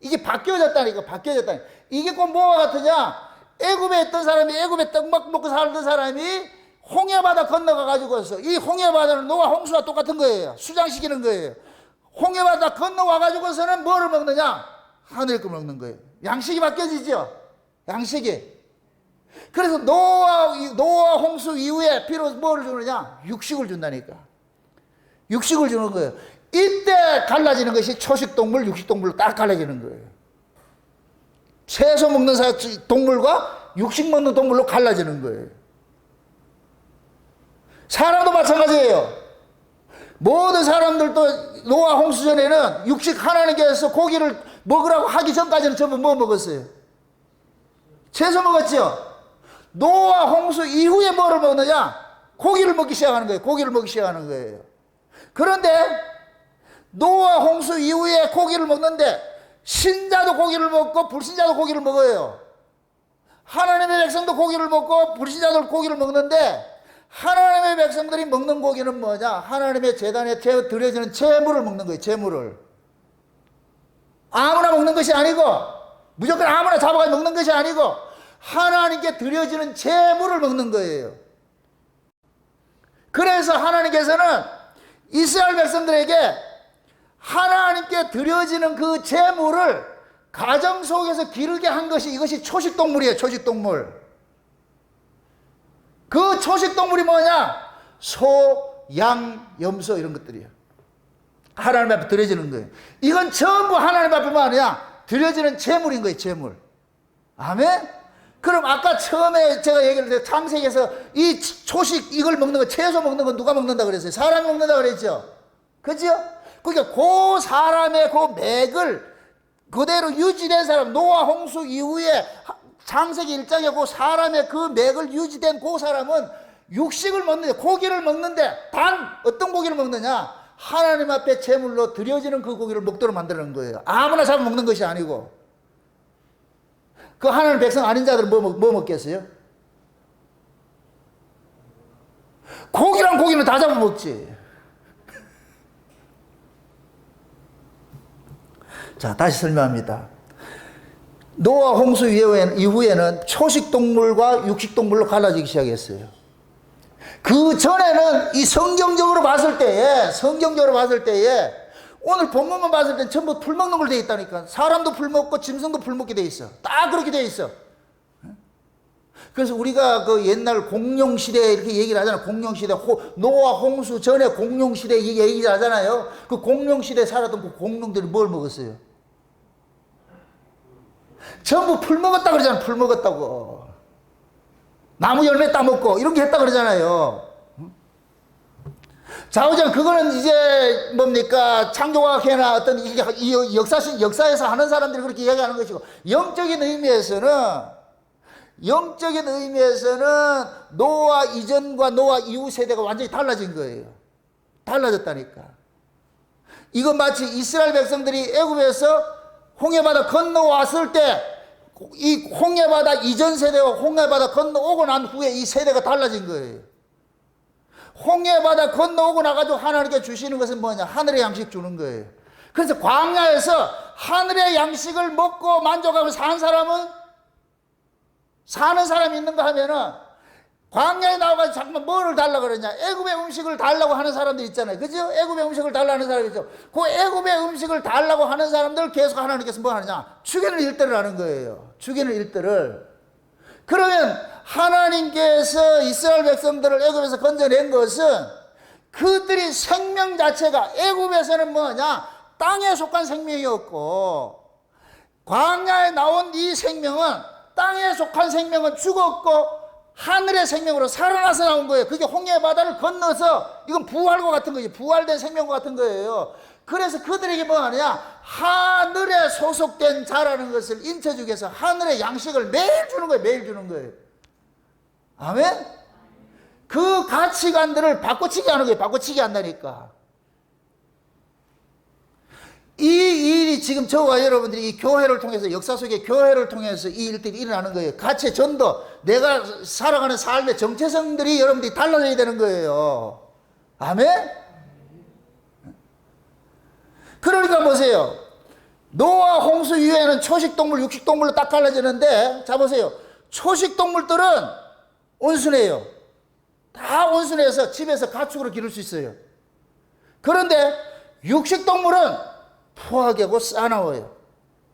이게 바뀌어졌다니까, 바뀌어졌다니까. 이게 꼭 뭐와 같으냐? 애굽에 있던 사람이, 애굽에 떡 먹고 살던 사람이 홍해바다 건너가가지고서, 이 홍해바다는 노아 홍수와 똑같은 거예요. 수장시키는 거예요. 홍해바다 건너와가지고서는 뭐를 먹느냐? 하늘 거 먹는 거예요. 양식이 바뀌어지죠? 양식이. 그래서 노아 홍수 이후에 비로소 뭐를 주느냐? 육식을 준다니까. 육식을 주는 거예요. 이때 갈라지는 것이 초식동물, 육식동물로 딱 갈라지는 거예요. 채소 먹는 동물과 육식 먹는 동물로 갈라지는 거예요. 사람도 마찬가지예요. 모든 사람들도 노아 홍수 전에는 육식, 하나님께서 고기를 먹으라고 하기 전까지는 전부 뭐 먹었어요? 채소 먹었죠? 노아 홍수 이후에 뭐를 먹느냐? 고기를 먹기 시작하는 거예요. 고기를 먹기 시작하는 거예요. 그런데 노아 홍수 이후에 고기를 먹는데 신자도 고기를 먹고 불신자도 고기를 먹어요. 하나님의 백성도 고기를 먹고 불신자도 고기를 먹는데 하나님의 백성들이 먹는 고기는 뭐냐? 하나님의 제단에 드려지는 제물을 먹는 거예요. 제물을. 아무나 먹는 것이 아니고, 무조건 아무나 잡아가지고 먹는 것이 아니고 하나님께 드려지는 제물을 먹는 거예요. 그래서 하나님께서는 이스라엘 백성들에게 하나님께 드려지는 그 제물을 가정 속에서 기르게 한 것이, 이것이 초식동물이에요. 초식동물. 그 초식동물이 뭐냐? 소, 양, 염소 이런 것들이에요. 하나님 앞에 드려지는 거예요. 이건 전부 하나님 앞에만 아니야 드려지는 제물인 거예요. 제물. 아멘? 그럼 아까 처음에 제가 얘기를 했는데 창세기에서 이 초식 이걸 먹는 거, 채소 먹는 건 누가 먹는다 그랬어요? 사람이 먹는다 그랬죠? 그죠? 그러니까 그 사람의 그 맥을 그대로 유지된 사람, 노아 홍수 이후에 창세기 1장에 그 사람의 그 맥을 유지된 그 사람은 육식을 먹는데, 고기를 먹는데, 단 어떤 고기를 먹느냐? 하나님 앞에 제물로 드려지는 그 고기를 먹도록 만드는 거예요. 아무나 잡아 먹는 것이 아니고. 그 하나님 백성 아닌 자들은 뭐 먹겠어요? 고기랑 고기는 다 잡아 먹지. 자, 다시 설명합니다. 노아 홍수 이후에는 초식 동물과 육식 동물로 갈라지기 시작했어요. 그 전에는 이 성경적으로 봤을 때에 오늘 본문만 봤을 때 전부 풀 먹는 걸로 되어 있다니까. 사람도 풀 먹고 짐승도 풀 먹게 되어 있어. 딱 그렇게 되어 있어. 그래서 우리가 그 옛날 공룡시대 이렇게 얘기를 하잖아요. 공룡시대, 노아 홍수 전에 공룡시대 얘기를 하잖아요. 그 공룡시대 살았던 그 공룡들이 뭘 먹었어요? 전부 풀 먹었다 그러잖아요. 풀 먹었다고. 나무 열매 따먹고 이런 게 했다 그러잖아요. 자오장 그거는 이제 뭡니까 창조과학회나 어떤 이 역사에서 하는 사람들이 그렇게 이야기하는 것이고, 영적인 의미에서는 노아 이전과 노아 이후 세대가 완전히 달라진 거예요. 달라졌다니까. 이건 마치 이스라엘 백성들이 애굽에서 홍해바다 건너왔을 때 이 홍해바다 이전 세대와 홍해바다 건너오고 난 후에 이 세대가 달라진 거예요. 홍해바다 건너오고 나가지고 하나님께 주시는 것은 뭐냐? 하늘의 양식 주는 거예요. 그래서 광야에서 하늘의 양식을 먹고 만족하고 사는 사람이 있는가 하면은, 광야에 나와가지고 잠깐만 뭐를 달라고 그러냐? 애굽의 음식을 달라고 하는 사람들 있잖아요. 그죠? 애굽의 음식을 달라고 하는 사람이 있죠. 그 애굽의 음식을 달라고 하는 사람들 계속 하나님께서 뭐 하느냐? 죽이는 일들을 하는 거예요. 죽이는 일들을. 그러면 하나님께서 이스라엘 백성들을 애굽에서 건져낸 것은 그들이 생명 자체가 애굽에서는 뭐냐? 땅에 속한 생명이었고, 광야에 나온 이 생명은 땅에 속한 생명은 죽었고 하늘의 생명으로 살아나서 나온 거예요. 그게 홍해 바다를 건너서, 이건 부활과 같은 거예요. 부활된 생명과 같은 거예요. 그래서 그들에게 뭐 하느냐? 하늘에 소속된 자라는 것을 인쳐주기 위해서 하늘의 양식을 매일 주는 거예요. 매일 주는 거예요. 아멘? 그 가치관들을 바꿔치기 하는 거예요. 바꿔치기 한다니까. 이 일이 지금 저와 여러분들이 이 교회를 통해서, 역사 속의 교회를 통해서 이 일들이 일어나는 거예요. 가치 전도, 내가 살아가는 삶의 정체성들이 여러분들이 달라져야 되는 거예요. 아멘? 그러니까 보세요. 노아 홍수 이후에는 초식동물, 육식동물로 딱 갈라지는데, 자 보세요. 초식동물들은 온순해요. 다 온순해서 집에서 가축으로 기를 수 있어요. 그런데 육식동물은 포하게고 싸나워요.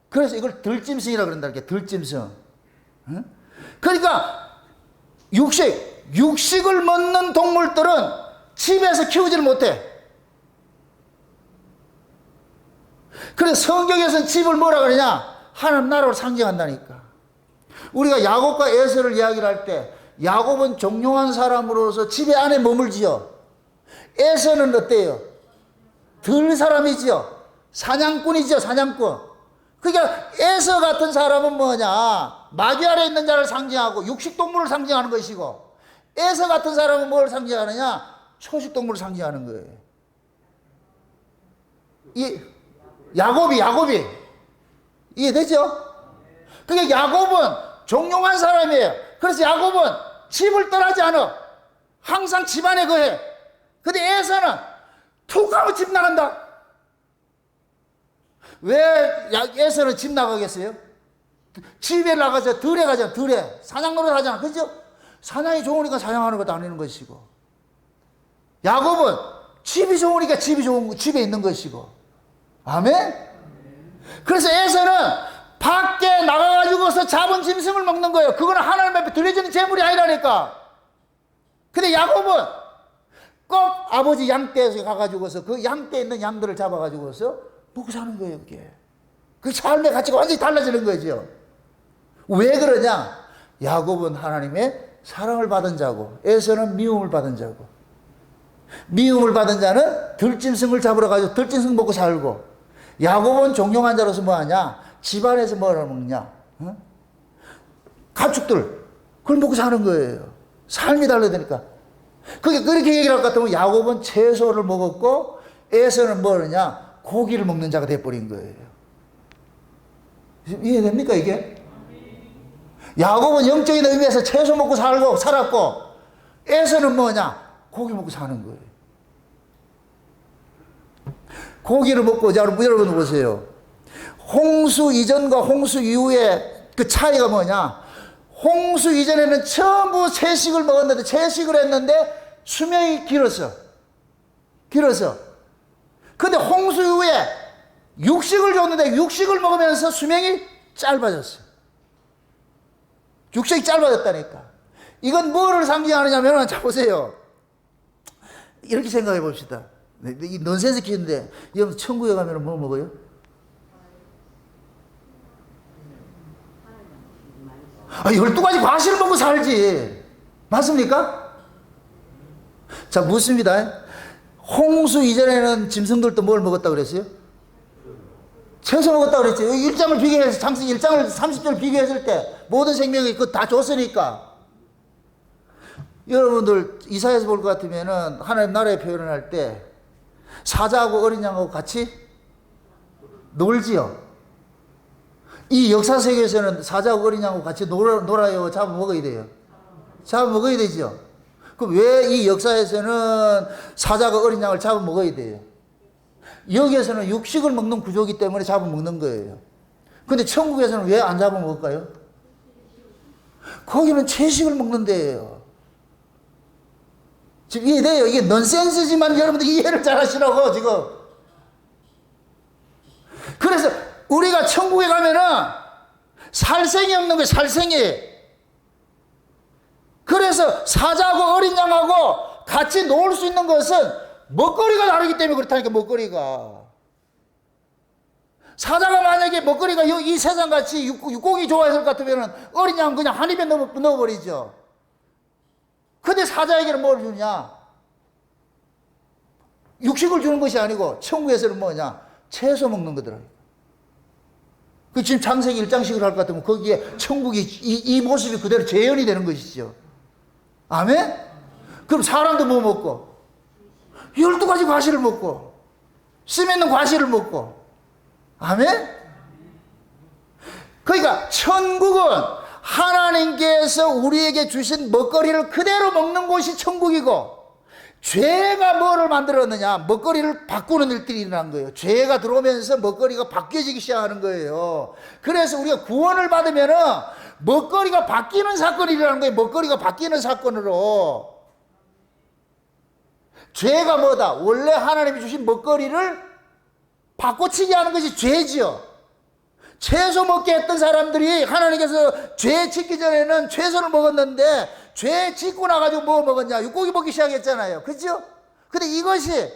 그래서 이걸 들짐승이라고 그런다. 이렇게 들짐승. 그러니까 육식을 먹는 동물들은 집에서 키우지를 못해. 그래서 성경에서는 집을 뭐라 그러냐? 하나님 나라로 상징한다니까. 우리가 야곱과 에서를 이야기를 할 때, 야곱은 종용한 사람으로서 집에 안에 머물지요. 에서는 어때요? 들 사람이지요. 사냥꾼이죠, 사냥꾼. 그러니까 에서 같은 사람은 뭐냐? 마귀 아래 있는 자를 상징하고 육식동물을 상징하는 것이고, 에서 같은 사람은 뭘 상징하느냐? 초식동물을 상징하는 거예요. 이 야곱이 이해되죠? 그러니까 야곱은 종용한 사람이에요. 그래서 야곱은 집을 떠나지 않아. 항상 집안에 거해. 근데 에서는 툭 하면 집 나간다. 왜 에서는 집 나가겠어요? 집에 나가서 들에 가잖아. 들에 사냥노릇 하잖아. 그죠? 사냥이 좋으니까 사냥하는 것도 아니는 것이고, 야곱은 집이 좋으니까 집에 있는 것이고. 아멘? 그래서 에서는 밖에 나가가지고서 잡은 짐승을 먹는 거예요. 그거는 하나님 앞에 드려지는 재물이 아니라니까. 근데 야곱은 꼭 아버지 양떼에서 가가지고서 그 양떼에 있는 양들을 잡아가지고서 먹고 사는 거예요. 그게 그 삶의 가치가 완전히 달라지는 거죠. 왜 그러냐? 야곱은 하나님의 사랑을 받은 자고 에서는 미움을 받은 자고, 미움을 받은 자는 들짐승을 잡으러 가지고 들짐승 먹고 살고, 야곱은 종용한 자로서 뭐하냐? 집안에서 뭐를 먹냐? 어? 가축들 그걸 먹고 사는 거예요. 삶이 달라지니까. 그렇게 얘기를 할 것 같으면 야곱은 채소를 먹었고 에서는 뭐냐? 고기를 먹는 자가 돼버린 거예요. 이해됩니까 이게? 야곱은 영적인 의미에서 채소 먹고 살았고 에서는 뭐냐? 고기 먹고 사는 거예요. 고기를 먹고, 자, 여러분 보세요. 홍수 이전과 홍수 이후의 그 차이가 뭐냐? 홍수 이전에는 전부 채식을 먹었는데, 채식을 했는데 수명이 길었어. 근데 홍수 이후에 육식을 줬는데 육식을 먹으면서 수명이 짧아졌어. 육식이 짧아졌다니까. 이건 뭐를 상징하느냐면, 자 보세요. 이렇게 생각해 봅시다. 이 넌센스 퀴즈인데, 여러분 천국에 가면 뭐 먹어요? 아, 12가지 과실을 먹고 살지. 맞습니까? 자, 묻습니다. 홍수 이전에는 짐승들도 뭘 먹었다 그랬어요? 채소 먹었다 그랬죠. 1장을 비교해서, 창세기 1장을 30절 비교했을 때 모든 생명이 그거 다 줬으니까. 여러분들 이사야서 볼 것 같으면은 하나님 나라의 표현을 할 때 사자하고 어린 양하고 같이 놀지요. 이 역사 세계에서는 사자하고 어린 양하고 같이 놀아요? 잡아먹어야 돼요? 잡아먹어야 되죠. 그럼 왜 이 역사에서는 사자가 어린 양을 잡아먹어야 돼요? 여기에서는 육식을 먹는 구조이기 때문에 잡아먹는 거예요. 근데 천국에서는 왜 안 잡아먹을까요? 거기는 채식을 먹는 데예요. 지금 이해돼요? 이게 넌센스지만 여러분들 이해를 잘 하시라고, 지금. 그래서 우리가 천국에 가면은 살생이 없는 거예요, 살생이. 그래서 사자하고 어린 양하고 같이 놀 수 있는 것은 먹거리가 다르기 때문에 그렇다니까, 먹거리가. 사자가 만약에 먹거리가 이 세상같이 육고기 좋아했을 것 같으면 어린 양은 그냥 한 입에 넣어버리죠. 근데 사자에게는 뭘 주냐? 육식을 주는 것이 아니고 천국에서는 뭐냐? 채소 먹는 거더라고요. 그 지금 창세기 1장씩을 할 것 같으면 거기에 천국이 이 모습이 그대로 재현이 되는 것이죠. 아멘? 그럼 사람도 뭐 먹고? 12가지 과실을 먹고, 씀 있는 과실을 먹고. 아멘? 그러니까 천국은 하나님께서 우리에게 주신 먹거리를 그대로 먹는 곳이 천국이고, 죄가 뭐를 만들었느냐? 먹거리를 바꾸는 일들이 일어난 거예요. 죄가 들어오면서 먹거리가 바뀌어지기 시작하는 거예요. 그래서 우리가 구원을 받으면은 먹거리가 바뀌는 사건이 일어나는 거예요. 먹거리가 바뀌는 사건으로. 죄가 뭐다? 원래 하나님이 주신 먹거리를 바꿔치기 하는 것이 죄지요. 채소 먹게 했던 사람들이 하나님께서 죄 짓기 전에는 채소를 먹었는데 죄 짓고 나가지고 뭐 먹었냐? 육고기 먹기 시작했잖아요. 그죠? 근데 이것이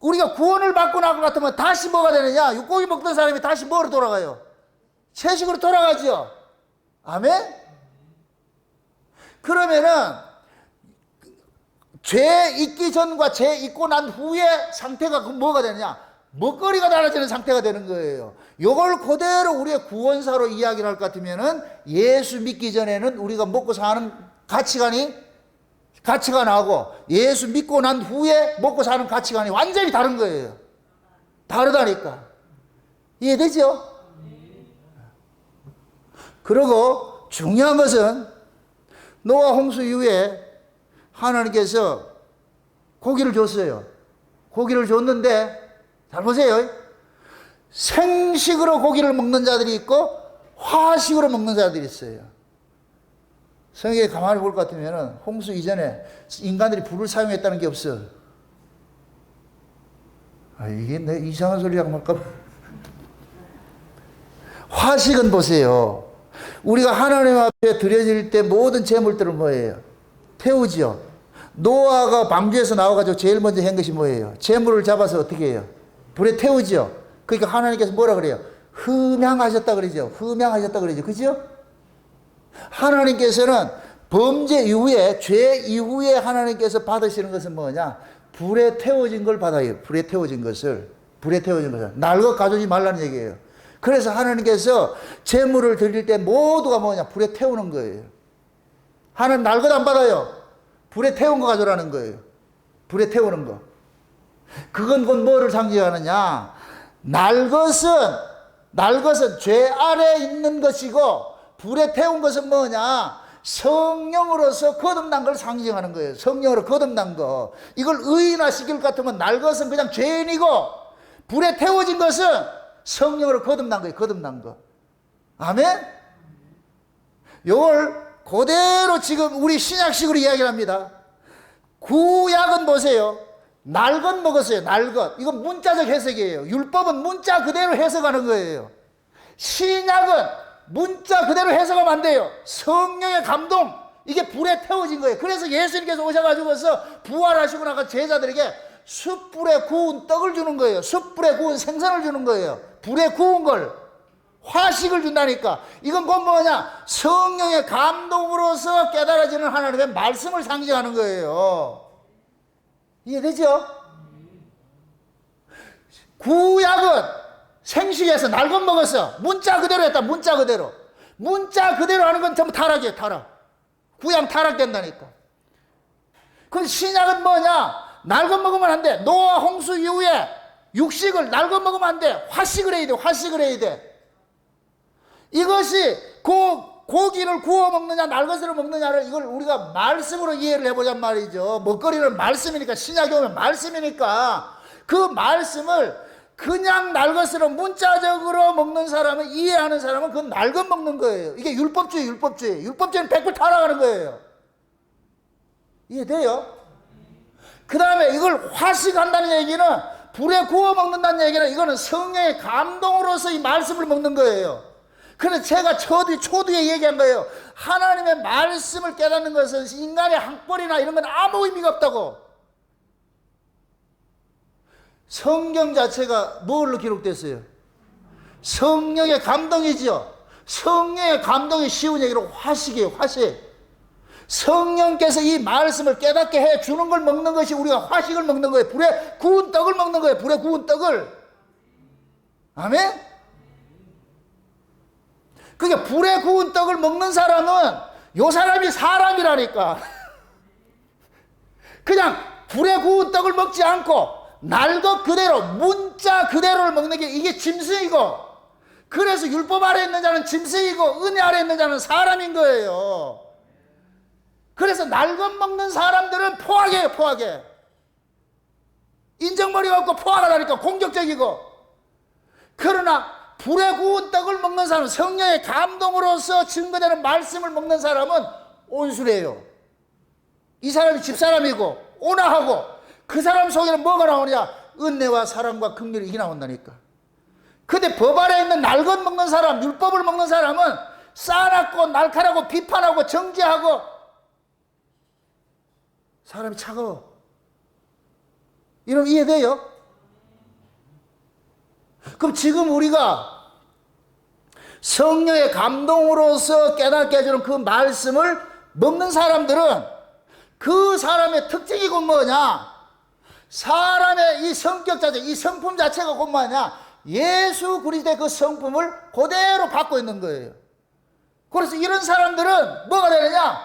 우리가 구원을 받고 나갈 것 같으면 다시 뭐가 되느냐? 육고기 먹던 사람이 다시 뭐로 돌아가요? 채식으로 돌아가죠. 아멘? 그러면은 죄 있기 전과 죄 있고 난 후의 상태가 뭐가 되느냐? 먹거리가 달라지는 상태가 되는 거예요. 이걸 그대로 우리의 구원사로 이야기를 할 것 같으면은 예수 믿기 전에는 우리가 먹고 사는 가치관하고 예수 믿고 난 후에 먹고 사는 가치관이 완전히 다른 거예요. 다르다니까. 이해되죠? 그리고 중요한 것은 노아 홍수 이후에 하나님께서 고기를 줬어요. 고기를 줬는데 잘 보세요. 생식으로 고기를 먹는 자들이 있고 화식으로 먹는 자들이 있어요. 성경에 가만히 볼 것 같으면 홍수 이전에 인간들이 불을 사용했다는 게 없어. 아, 이게 내 이상한 소리라고 말까? 화식은 보세요. 우리가 하나님 앞에 드려질 때 모든 제물들은 뭐예요? 태우지요. 노아가 방주에서 나와가지고 제일 먼저 한 것이 뭐예요? 제물을 잡아서 어떻게 해요? 불에 태우지요. 그러니까 하나님께서 뭐라 그래요? 흠양하셨다 그러죠. 흠양하셨다 그러죠. 그죠? 하나님께서는 범죄 이후에, 죄 이후에 하나님께서 받으시는 것은 뭐냐? 불에 태워진 걸 받아요. 불에 태워진 것을. 날 것 가져오지 말라는 얘기예요. 그래서 하나님께서 제물을 드릴 때 모두가 뭐냐? 불에 태우는 거예요. 하나님 날 것 안 받아요. 불에 태운 거 가져라는 거예요. 불에 태우는 거. 그건 곧 뭐를 상징하느냐? 날 것은 죄 아래에 있는 것이고, 불에 태운 것은 뭐냐? 성령으로서 거듭난 걸 상징하는 거예요. 성령으로 거듭난 거. 이걸 의인화 시킬 것 같으면 날 것은 그냥 죄인이고, 불에 태워진 것은 성령으로 거듭난 거예요. 거듭난 거. 아멘? 이걸 그대로 지금 우리 신약식으로 이야기를 합니다. 구약은 보세요. 날 것 먹었어요. 날 것. 이건 문자적 해석이에요. 율법은 문자 그대로 해석하는 거예요. 신약은 문자 그대로 해석하면 안 돼요. 성령의 감동, 이게 불에 태워진 거예요. 그래서 예수님께서 오셔가지고서 부활하시고 나서 제자들에게 숯불에 구운 떡을 주는 거예요. 숯불에 구운 생선을 주는 거예요. 불에 구운 걸, 화식을 준다니까. 이건 곧 뭐냐? 성령의 감동으로서 깨달아지는 하나님의 말씀을 상징하는 거예요. 이해되죠? 구약은 생식에서 날 것 먹었어. 문자 그대로 했다. 문자 그대로 하는 건 전부 타락이에요. 타락. 구약 타락된다니까. 그럼 신약은 뭐냐? 날 것 먹으면 안 돼. 노아 홍수 이후에 육식을 날 것 먹으면 안 돼. 화식을 해야 돼. 화식을 해야 돼. 이것이 고기를 구워 먹느냐 날 것으로 먹느냐를 이걸 우리가 말씀으로 이해를 해보잔 말이죠. 먹거리는 말씀이니까, 신약에 오면 말씀이니까 그 말씀을 그냥 날 것으로 문자적으로 먹는 사람은, 이해하는 사람은 그건 날 것 먹는 거예요. 이게 율법주의. 율법주의는 100% 타락하는 거예요. 이해돼요? 그 다음에 이걸 화식한다는 얘기는, 불에 구워 먹는다는 얘기는, 이거는 성령의 감동으로서 이 말씀을 먹는 거예요. 그래서 제가 초두에 얘기한 거예요. 하나님의 말씀을 깨닫는 것은 인간의 학벌이나 이런 건 아무 의미가 없다고. 성경 자체가 뭘로 기록됐어요? 성령의 감동이죠. 성령의 감동이 쉬운 얘기로 화식이에요. 화식. 성령께서 이 말씀을 깨닫게 해주는 걸 먹는 것이 우리가 화식을 먹는 거예요. 불에 구운 떡을 먹는 거예요. 불에 구운 떡을. 아멘? 그게 불에 구운 떡을 먹는 사람은 요 사람이 사람이라니까. 그냥 불에 구운 떡을 먹지 않고 날 것 그대로, 문자 그대로를 먹는 게 이게 짐승이고, 그래서 율법 아래 있는 자는 짐승이고 은혜 아래 있는 자는 사람인 거예요. 그래서 날 것 먹는 사람들은 포악해요. 포악해. 인정머리가 없고 포악하다니까. 공격적이고. 그러나 불에 구운 떡을 먹는 사람은, 성령의 감동으로서 증거되는 말씀을 먹는 사람은 온순해요. 이 사람이 집사람이고 온화하고, 그 사람 속에는 뭐가 나오냐? 은혜와 사랑과 긍휼이 이게 나온다니까. 근데 법 아래 있는 날 것 먹는 사람, 율법을 먹는 사람은 싸납고 날카롭고 비판하고 정죄하고, 사람이 차가워. 이러면 이해돼요? 그럼 지금 우리가 성령의 감동으로서 깨닫게 해주는 그 말씀을 먹는 사람들은 그 사람의 특징이 곧 뭐냐? 사람의 이 성격 자체, 이 성품 자체가 곧 뭐냐? 예수 그리스도의 그 성품을 그대로 받고 있는 거예요. 그래서 이런 사람들은 뭐가 되느냐?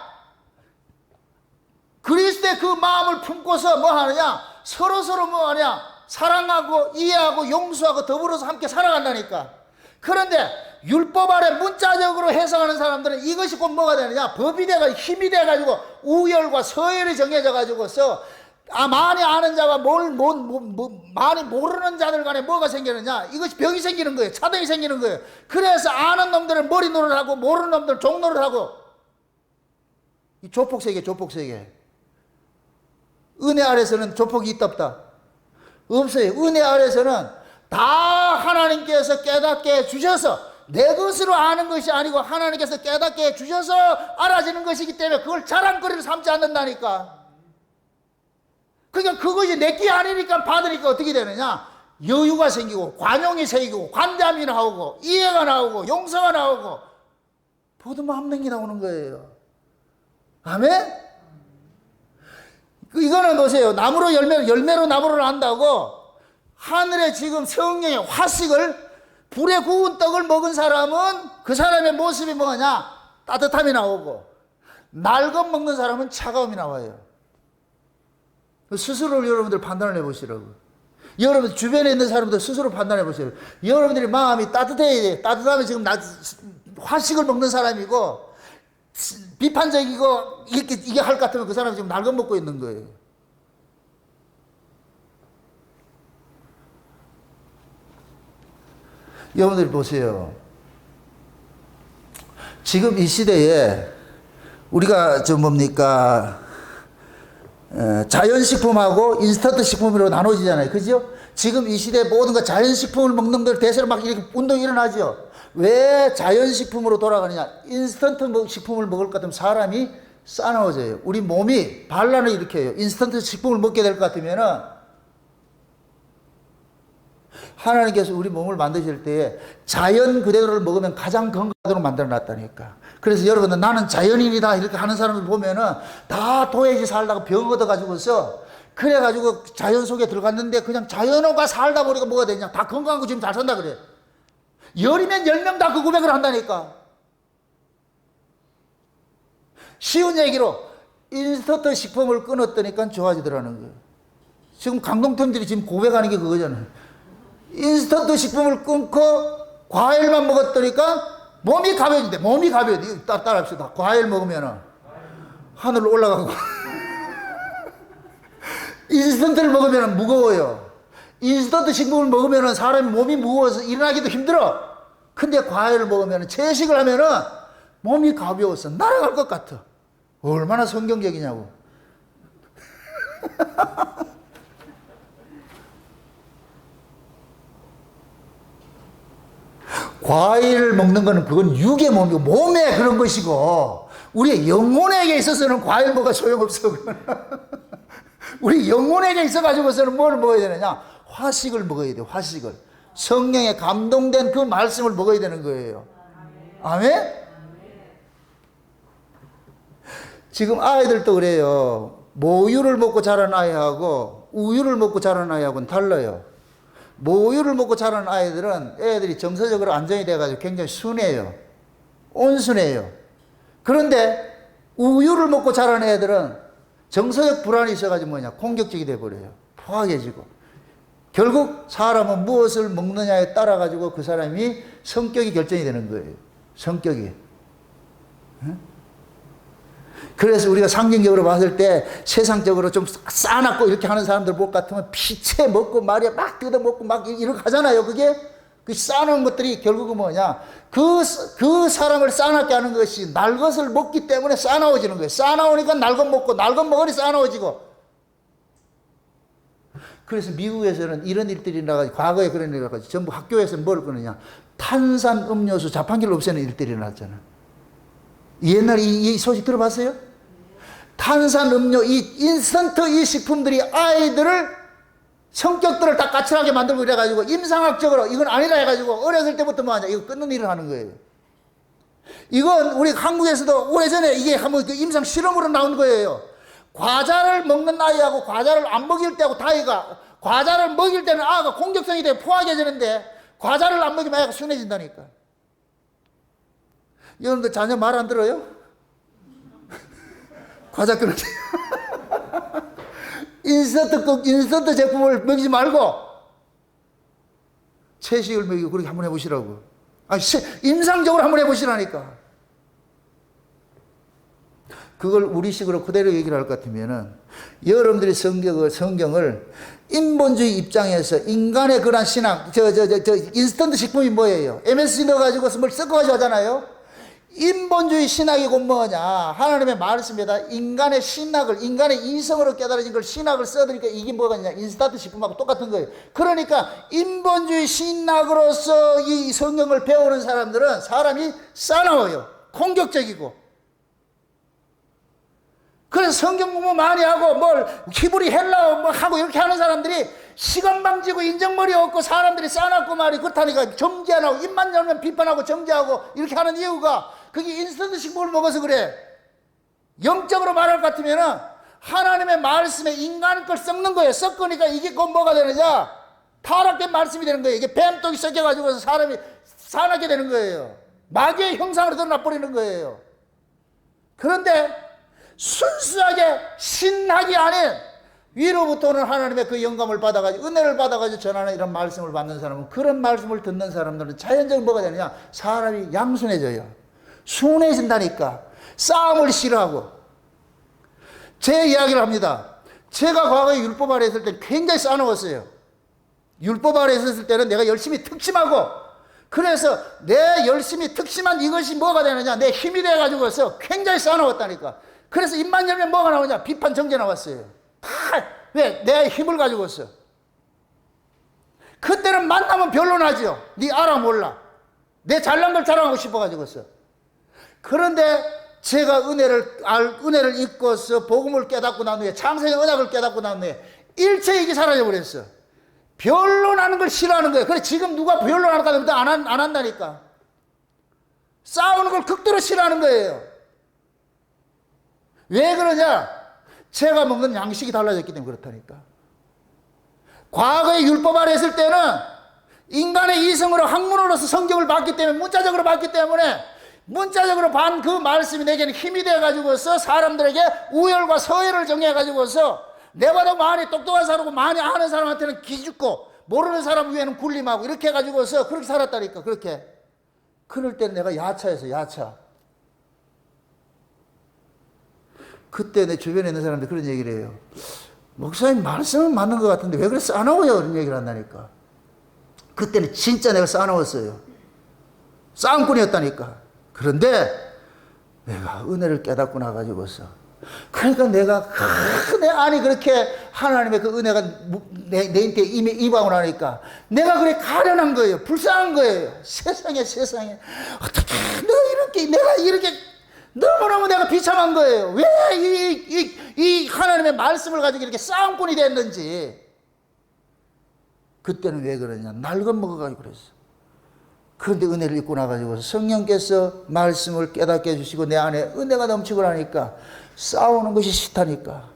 그리스도의 그 마음을 품고서 뭐 하느냐? 서로서로 뭐 하냐? 사랑하고 이해하고 용서하고 더불어서 함께 살아간다니까. 그런데 율법 아래 문자적으로 해석하는 사람들은 이것이 곧 뭐가 되느냐? 법이 돼가지고 힘이 돼가지고 우열과 서열이 정해져 가지고서 많이 아는 자와 많이 모르는 자들 간에 뭐가 생기느냐? 이것이 벽이 생기는 거예요. 차등이 생기는 거예요. 그래서 아는 놈들은 머리 노릇하고 모르는 놈들은 종 노릇하고. 이 조폭세계. 은혜 아래서는 조폭이 있다 없다? 없어요. 은혜 아래서는 다 하나님께서 깨닫게 해주셔서, 내 것으로 아는 것이 아니고 하나님께서 깨닫게 해주셔서 알아지는 것이기 때문에 그걸 자랑거리로 삼지 않는다니까. 그러니까 그것이 내게 아니니까 받으니까 어떻게 되느냐? 여유가 생기고 관용이 생기고 관대함이 나오고 이해가 나오고 용서가 나오고 보드만 한 명이 나오는 거예요. 아멘? 이거는 보세요. 나무로 열매로 나무를 안다고 하늘에 지금 성령의 화식을 불에 구운 떡을 먹은 사람은 그 사람의 모습이 뭐냐? 따뜻함이 나오고 날것 먹는 사람은 차가움이 나와요. 스스로 여러분들 판단을 해보시라고. 여러분 주변에 있는 사람들 스스로 판단해 보세요. 여러분들이 마음이 따뜻해야 돼. 따뜻하면 지금 화식을 먹는 사람이고 비판적이고 이게 할 것 같으면 그 사람이 지금 날것 먹고 있는 거예요. 여러분들이 보세요. 지금 이 시대에 우리가 자연식품하고 인스턴트 식품으로 나눠지잖아요. 그죠? 지금 이 시대에 모든 거 자연식품을 먹는 걸 대세로 막 이렇게 운동이 일어나죠. 왜 자연식품으로 돌아가느냐? 인스턴트 식품을 먹을 것 같으면 사람이 싸나워져요. 우리 몸이 반란을 일으켜요. 인스턴트 식품을 먹게 될 것 같으면은 하나님께서 우리 몸을 만드실 때에 자연 그대로를 먹으면 가장 건강하도록 만들어 놨다니까. 그래서 여러분들 나는 자연인이다 이렇게 하는 사람을 보면은 다 도해지 살다가 병 얻어가지고서 그래가지고 자연 속에 들어갔는데 그냥 자연어가 살다 보니까 뭐가 되냐. 다 건강하고 지금 잘 산다 그래. 열이면 10명 다 그 고백을 한다니까. 쉬운 얘기로 인스턴트 식품을 끊었더니까 좋아지더라는 거예요. 지금 강동팀들이 지금 고백하는 게 그거잖아요. 인스턴트 식품을 끊고 과일만 먹었더니까 몸이 가벼워진대. 몸이 가벼워. 따라합시다. 과일 먹으면 하늘로 올라가고 인스턴트를 먹으면 무거워요. 인스턴트 식품을 먹으면 사람이 몸이 무거워서 일어나기도 힘들어. 근데 과일을 먹으면 채식을 하면 몸이 가벼워서 날아갈 것 같아. 얼마나 성경적이냐고. 과일을 먹는 거는 그건 육의 몸이고 몸에 그런 것이고 우리의 영혼에게 있어서는 과일 먹어 소용없어. 우리 영혼에게 있어가지고서는 뭘 먹어야 되느냐? 화식을 먹어야 돼요. 화식을. 성령에 감동된 그 말씀을 먹어야 되는 거예요. 아멘? 지금 아이들도 그래요. 모유를 먹고 자란 아이하고 우유를 먹고 자란 아이하고는 달라요. 모유를 먹고 자란 아이들은 애들이 정서적으로 안정이 돼가지고 굉장히 순해요. 온순해요. 그런데 우유를 먹고 자란 애들은 정서적 불안이 있어가지고 공격적이 돼버려요. 포악해지고. 결국 사람은 무엇을 먹느냐에 따라 가지고 그 사람이 성격이 결정이 되는 거예요. 성격이. 그래서 우리가 상징적으로 봤을 때 세상적으로 좀 싸납고 이렇게 하는 사람들 볼 것 같으면 피채 먹고 말이야 막 뜯어먹고 막 이렇게 하잖아요. 그게 그 싸놓은 것들이 결국은 뭐냐? 그 사람을 싸납게 하는 것이 날 것을 먹기 때문에 싸나워지는 거예요. 싸나우니까 날 것 먹고 날 것 먹으니 싸나워지고. 그래서 미국에서는 이런 일들이 나가지고 과거에 그런 일이 나가지고 전부 학교에서 뭘 끊느냐? 탄산 음료수 자판기를 없애는 일들이 일어났잖아. 옛날에 이 소식 들어봤어요? 탄산 음료, 이 인스턴트 이 식품들이 아이들을 성격들을 다 까칠하게 만들고 이래가지고 임상학적으로 이건 아니라 해가지고 어렸을 때부터 뭐하냐? 이거 끊는 일을 하는 거예요. 이건 우리 한국에서도 오래전에 이게 한번 그 임상 실험으로 나온 거예요. 과자를 먹는 아이하고 과자를 안 먹일 때하고 다이가 과자를 먹일 때는 아가 공격성이 되고 포악해지는데 과자를 안 먹이면 아이가 순해진다니까. 여러분들 자녀 말 안 들어요? 과자 끊을 때 인스턴트 제품을 먹이지 말고 채식을 먹이고 그렇게 한번 해보시라고. 임상적으로 한번 해보시라니까. 그걸 우리식으로 그대로 얘기를 할 것 같으면은 여러분들이 성경을 인본주의 입장에서 인간의 그런 신앙, 인스턴트 식품이 뭐예요? MSG 넣어가지고 뭘 섞어가지고 하잖아요? 인본주의 신학이고 뭐냐? 하나님의 말씀에다 인간의 신학을, 인간의 이성으로 깨달아진 걸 신학을 써드리니까 이게 뭐가 있냐? 인스턴트 식품하고 똑같은 거예요. 그러니까 인본주의 신학으로서 이 성경을 배우는 사람들은 사람이 싸나워요. 공격적이고. 그래서 성경 공부 많이 하고 뭘 히브리 헬라어 뭐 하고 이렇게 하는 사람들이 시간 방지고 인정머리 없고 사람들이 싸놨고 말이 그렇다니까. 정지 안 하고 입만 열면 비판하고 정지하고 이렇게 하는 이유가 그게 인스턴트 식품을 먹어서 그래. 영적으로 말할 것 같으면은 하나님의 말씀에 인간 걸 섞는 거예요. 섞으니까 이게 곧 뭐가 되느냐? 타락된 말씀이 되는 거예요. 이게 뱀독이 섞여가지고서 사람이 사납게 되는 거예요. 마귀의 형상으로 드러나버리는 거예요. 그런데 순수하게 신학이 아닌 위로부터 오는 하나님의 그 영감을 받아가지고 은혜를 받아가지고 전하는 이런 말씀을 받는 사람은, 그런 말씀을 듣는 사람들은 자연적으로 뭐가 되느냐? 사람이 양순해져요. 순해진다니까. 싸움을 싫어하고. 제 이야기를 합니다. 제가 과거에 율법 아래 있을 때 굉장히 싸놓았어요. 율법 아래 있었을 때는 내가 열심히 특심하고, 그래서 내 열심히 특심한 이것이 뭐가 되느냐? 내 힘이 돼가지고서 굉장히 싸놓았다니까. 그래서 입만 열면 뭐가 나오냐? 비판 정죄 나왔어요. 다 왜? 내 힘을 가지고서. 그때는 만나면 변론하죠. 네 알아 몰라. 내 잘난 걸 자랑하고 싶어가지고서. 그런데 제가 은혜를 입고서 복음을 깨닫고 난 후에, 창세의 언약을 깨닫고 난 후에 일체 이게 사라져버렸어. 변론하는 걸 싫어하는 거예요. 그래 지금 누가 변론할까 하면 안 한다니까. 싸우는 걸 극도로 싫어하는 거예요. 왜 그러냐? 제가 먹는 양식이 달라졌기 때문에 그렇다니까. 과거에 율법 아래 있을 때는 인간의 이성으로 학문으로서 성경을 봤기 때문에, 문자적으로 봤기 때문에 문자적으로 반 그 말씀이 내게는 힘이 돼가지고서 사람들에게 우열과 서열을 정해가지고서 내보다 많이 똑똑한 사람이고 많이 아는 사람한테는 기죽고 모르는 사람 위에는 군림하고 이렇게 해가지고서 그렇게 살았다니까. 그렇게. 그럴 때는 내가 야차였어. 야차. 그때 내 주변에 있는 사람들 그런 얘기를 해요. 목사님 말씀은 맞는 것 같은데 왜 그래 싸나워요? 그런 얘기를 한다니까. 그때는 진짜 내가 싸나웠어요. 싸움꾼이었다니까. 그런데 내가 은혜를 깨닫고 나가지고서, 그러니까 내가 내 안이 그렇게 하나님의 그 은혜가 내 인태에 임하고 나니까 내가 그래 가련한 거예요. 불쌍한 거예요. 세상에 어떻게 내가 이렇게 너무너무 내가 비참한 거예요. 왜 이 하나님의 말씀을 가지고 이렇게 싸움꾼이 됐는지. 그때는 왜 그러냐? 날것 먹어가지고 그랬어. 그런데 은혜를 입고 나가지고 성령께서 말씀을 깨닫게 해주시고 내 안에 은혜가 넘치고 나니까 싸우는 것이 싫다니까.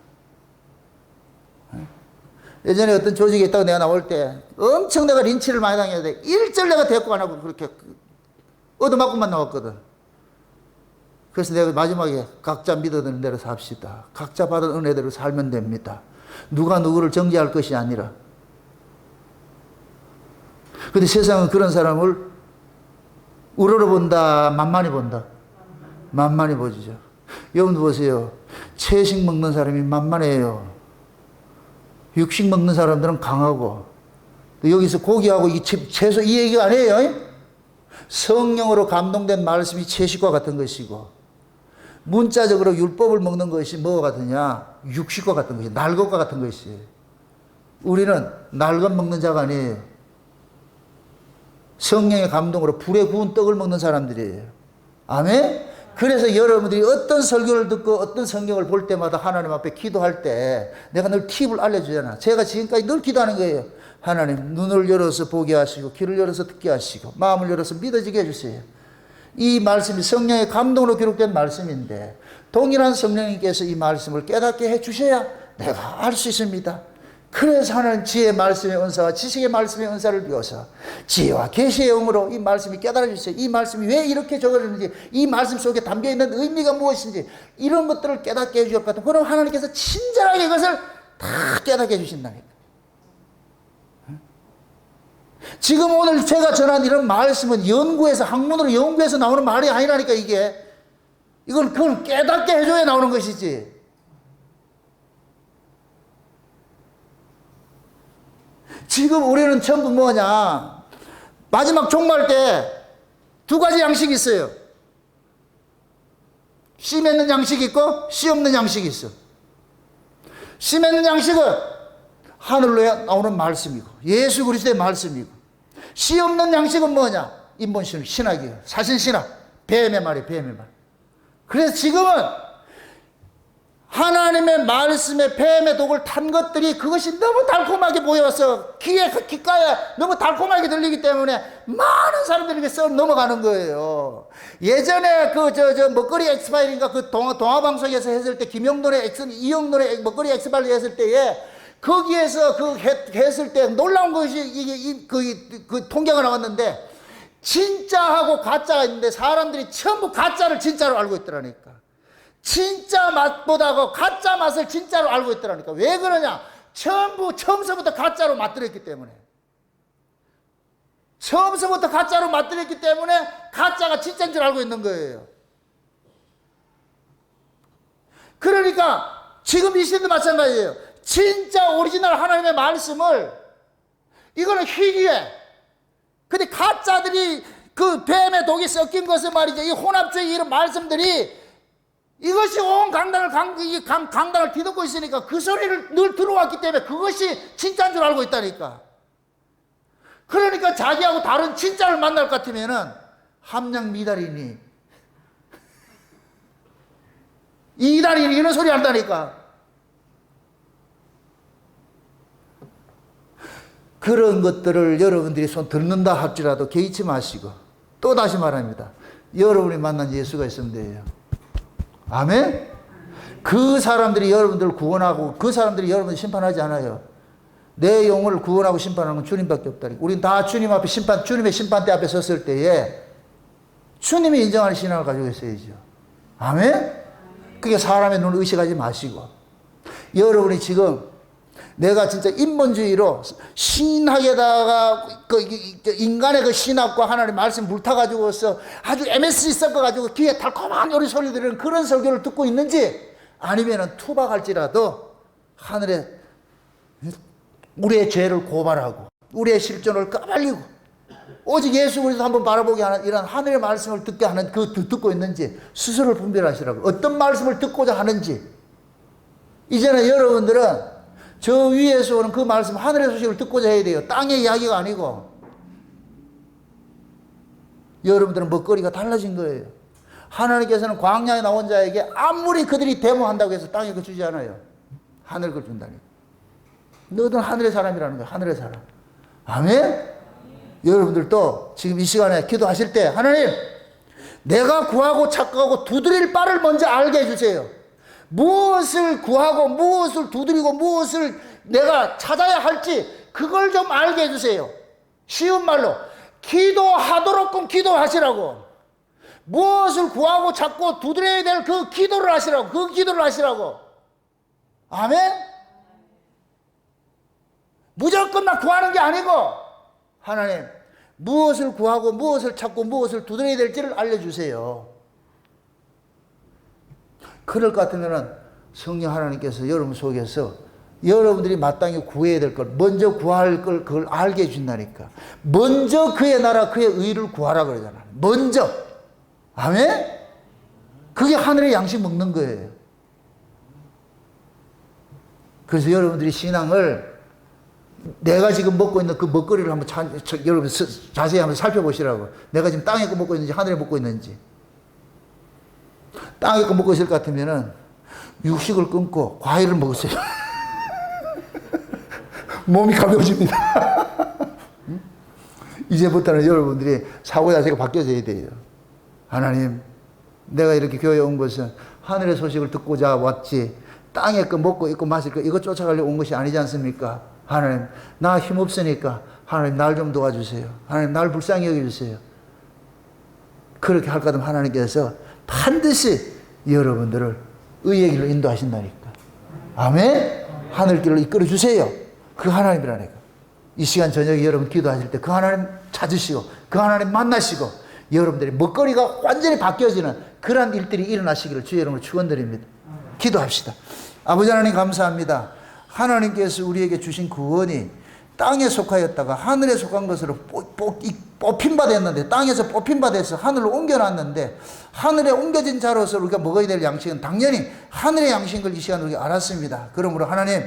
예전에 어떤 조직에 있다고 내가 나올 때 엄청 내가 린치를 많이 당해야 돼. 일절 내가 대꾸 안 하고 그렇게 얻어맞고만 나왔거든. 그래서 내가 마지막에 각자 믿어드는 대로 삽시다. 각자 받은 은혜대로 살면 됩니다. 누가 누구를 정죄할 것이 아니라. 근데 세상은 그런 사람을 우러러본다, 만만히 본다. 만만히 보죠. 여러분도 보세요. 채식 먹는 사람이 만만해요. 육식 먹는 사람들은 강하고. 여기서 고기하고 채소 이 얘기가 아니에요. 성령으로 감동된 말씀이 채식과 같은 것이고, 문자적으로 율법을 먹는 것이 뭐가 같으냐? 육식과 같은 것이, 날 것과 같은 것이에요. 우리는 날 것 먹는 자가 아니에요. 성령의 감동으로 불에 구운 떡을 먹는 사람들이에요. 아멘? 그래서 여러분들이 어떤 설교를 듣고 어떤 성경을 볼 때마다 하나님 앞에 기도할 때 내가 늘 팁을 알려주잖아. 제가 지금까지 늘 기도하는 거예요. 하나님, 눈을 열어서 보게 하시고 귀를 열어서 듣게 하시고 마음을 열어서 믿어지게 해주세요. 이 말씀이 성령의 감동으로 기록된 말씀인데 동일한 성령님께서 이 말씀을 깨닫게 해주셔야 내가 알 수 있습니다. 그래서 하나님 지혜의 말씀의 은사와 지식의 말씀의 은사를 비워서 지혜와 계시의 영으로 이 말씀이 깨달아 주세요. 이 말씀이 왜 이렇게 적어졌는지, 이 말씀 속에 담겨있는 의미가 무엇인지 이런 것들을 깨닫게 해주셨거든. 그럼 하나님께서 친절하게 이것을 다 깨닫게 해주신다니까. 지금 오늘 제가 전한 이런 말씀은 연구해서, 학문으로 연구해서 나오는 말이 아니라니까. 그걸 깨닫게 해줘야 나오는 것이지. 지금 우리는 전부 뭐냐? 마지막 종말 때 두 가지 양식이 있어요. 씨 맺는 양식이 있고 씨 없는 양식이 있어. 씨 맺는 양식은 하늘로 나오는 말씀이고 예수 그리스도의 말씀이고, 씨 없는 양식은 뭐냐? 인본신학, 신학이에요. 사신신학, 뱀의 말이에요. 뱀의 말. 그래서 지금은 하나님의 말씀에 뱀의 독을 탄 것들이 그것이 너무 달콤하게 보여서 귓가에 너무 달콤하게 들리기 때문에 많은 사람들에게 써 넘어가는 거예요. 예전에 먹거리 엑스파일인가 그 동화방송에서 했을 때 이영돈의 먹거리 엑스파일 했을 때에 거기에서 했을 때 놀라운 것이 그 통계가 나왔는데 진짜하고 가짜가 있는데 사람들이 전부 가짜를 진짜로 알고 있더라니까. 진짜 맛보다고 가짜 맛을 진짜로 알고 있더라니까. 왜 그러냐? 전부 처음서부터 가짜로 맛들었기 때문에. 처음서부터 가짜로 맛들었기 때문에 가짜가 진짜인 줄 알고 있는 거예요. 그러니까 지금 이 시대도 마찬가지예요. 진짜 오리지널 하나님의 말씀을 이거는 희귀해. 근데 가짜들이 그 뱀의 독이 섞인 것을 말이죠. 이 혼합주의 이런 말씀들이 이것이 온 강당을 뒤덮고 있으니까 그 소리를 늘 들어왔기 때문에 그것이 진짜인 줄 알고 있다니까. 그러니까 자기하고 다른 진짜를 만날 것 같으면은 함량 미달이니 이달이니 이런 소리 한다니까. 그런 것들을 여러분들이 손 듣는다 할지라도 개의치 마시고 또 다시 말합니다. 여러분이 만난 예수가 있으면 돼요. 아멘? 그 사람들이 여러분들을 구원하고 그 사람들이 여러분을 심판하지 않아요. 내 영혼을 구원하고 심판하는 건 주님밖에 없다. 우린 다 주님 앞에 주님의 심판대 앞에 섰을 때에 주님이 인정하는 신앙을 가지고 있어야죠. 아멘? 그게 사람의 눈을 의식하지 마시고 여러분이 지금 내가 진짜 인본주의로 신학에다가 인간의 그 신학과 하나님의 말씀 물타가지고서 아주 MSG 섞어가지고 귀에 달콤한 요리 소리 들으는 그런 설교를 듣고 있는지 아니면은 투박할지라도 하늘에 우리의 죄를 고발하고 우리의 실존을 까발리고 오직 예수 그리스도 한번 바라보게 하는 이런 하늘의 말씀을 듣게 하는 듣고 있는지 스스로를 분별하시라고. 어떤 말씀을 듣고자 하는지. 이제는 여러분들은 저 위에서 오는 그 말씀 하늘의 소식을 듣고자 해야 돼요. 땅의 이야기가 아니고. 여러분들은 먹거리가 달라진 거예요. 하나님께서는 광야에 나온 자에게 아무리 그들이 데모한다고 해서 땅에 그 주지 않아요. 하늘 걸 준다니까. 너는 하늘의 사람이라는 거예요. 하늘의 사람. 아멘? 여러분들도 지금 이 시간에 기도하실 때 하나님 내가 구하고 착각하고 두드릴 바를 먼저 알게 해주세요. 무엇을 구하고 무엇을 두드리고 무엇을 내가 찾아야 할지 그걸 좀 알게 해주세요. 쉬운 말로 기도하도록끔 기도하시라고. 무엇을 구하고 찾고 두드려야 될 그 기도를 하시라고. 그 기도를 하시라고. 아멘? 무조건 나 구하는 게 아니고 하나님 무엇을 구하고 무엇을 찾고 무엇을 두드려야 될지를 알려주세요. 그럴 것 같으면 성령 하나님께서 여러분 속에서 여러분들이 마땅히 구해야 될 걸 먼저 구할 걸 그걸 알게 해준다니까. 먼저 그의 나라 그의 의를 구하라 그러잖아. 먼저. 아멘? 그게 하늘의 양식 먹는 거예요. 그래서 여러분들이 신앙을 내가 지금 먹고 있는 그 먹거리를 한번 여러분 자세히 한번 살펴보시라고. 내가 지금 땅에 거 먹고 있는지 하늘에 먹고 있는지. 땅에 거 먹고 있을 것 같으면은 육식을 끊고 과일을 먹으세요. 몸이 가벼워집니다. 이제부터는 여러분들이 사고자세가 바뀌어져야 돼요. 하나님, 내가 이렇게 교회에 온 것은 하늘의 소식을 듣고자 왔지 땅에 거 먹고 있고 마실 거 이거 쫓아가려고 온 것이 아니지 않습니까? 하나님, 나 힘없으니까 하나님 날 좀 도와주세요. 하나님 날 불쌍히 여겨주세요. 그렇게 할 것 같으면 하나님께서 반드시 여러분들을 의의 길로 인도하신다니까. 아멘? 하늘길로 이끌어주세요. 그 하나님이라니까. 이 시간 저녁에 여러분 기도하실 때 그 하나님 찾으시고 그 하나님 만나시고 여러분들의 먹거리가 완전히 바뀌어지는 그러한 일들이 일어나시기를 주의 이름으로 축원드립니다. 기도합시다. 아버지 하나님 감사합니다. 하나님께서 우리에게 주신 구원이 땅에 속하였다가 하늘에 속한 것으로 뽑힌 바 됐는데 땅에서 뽑힌 바 돼서 하늘로 옮겨놨는데 하늘에 옮겨진 자로서 우리가 먹어야 될 양식은 당연히 하늘의 양식인 걸 이 시간 우리가 알았습니다. 그러므로 하나님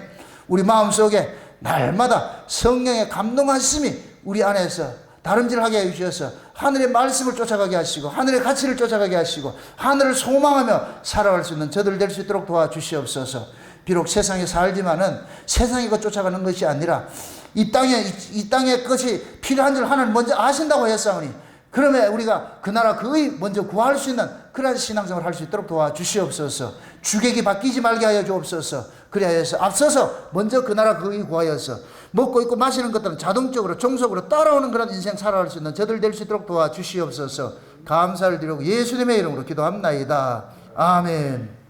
우리 마음속에 날마다 성령의 감동하심이 우리 안에서 다름질하게 해주셔서 하늘의 말씀을 쫓아가게 하시고 하늘의 가치를 쫓아가게 하시고 하늘을 소망하며 살아갈 수 있는 저들 될 수 있도록 도와주시옵소서. 비록 세상에 살지만은 세상이 것 쫓아가는 것이 아니라 이 땅의 것이 필요한 줄 하나님 먼저 아신다고 했사오니 그러면 우리가 그 나라 그의 먼저 구할 수 있는 그러한 신앙생활을 할 수 있도록 도와주시옵소서. 주객이 바뀌지 말게 하여 주옵소서. 그리하여서 앞서서 먼저 그 나라 그의 구하여서 먹고 있고 마시는 것들은 자동적으로 종속으로 따라오는 그런 인생 살아갈 수 있는 저들 될 수 있도록 도와주시옵소서. 감사를 드리고 예수님의 이름으로 기도합나이다. 아멘.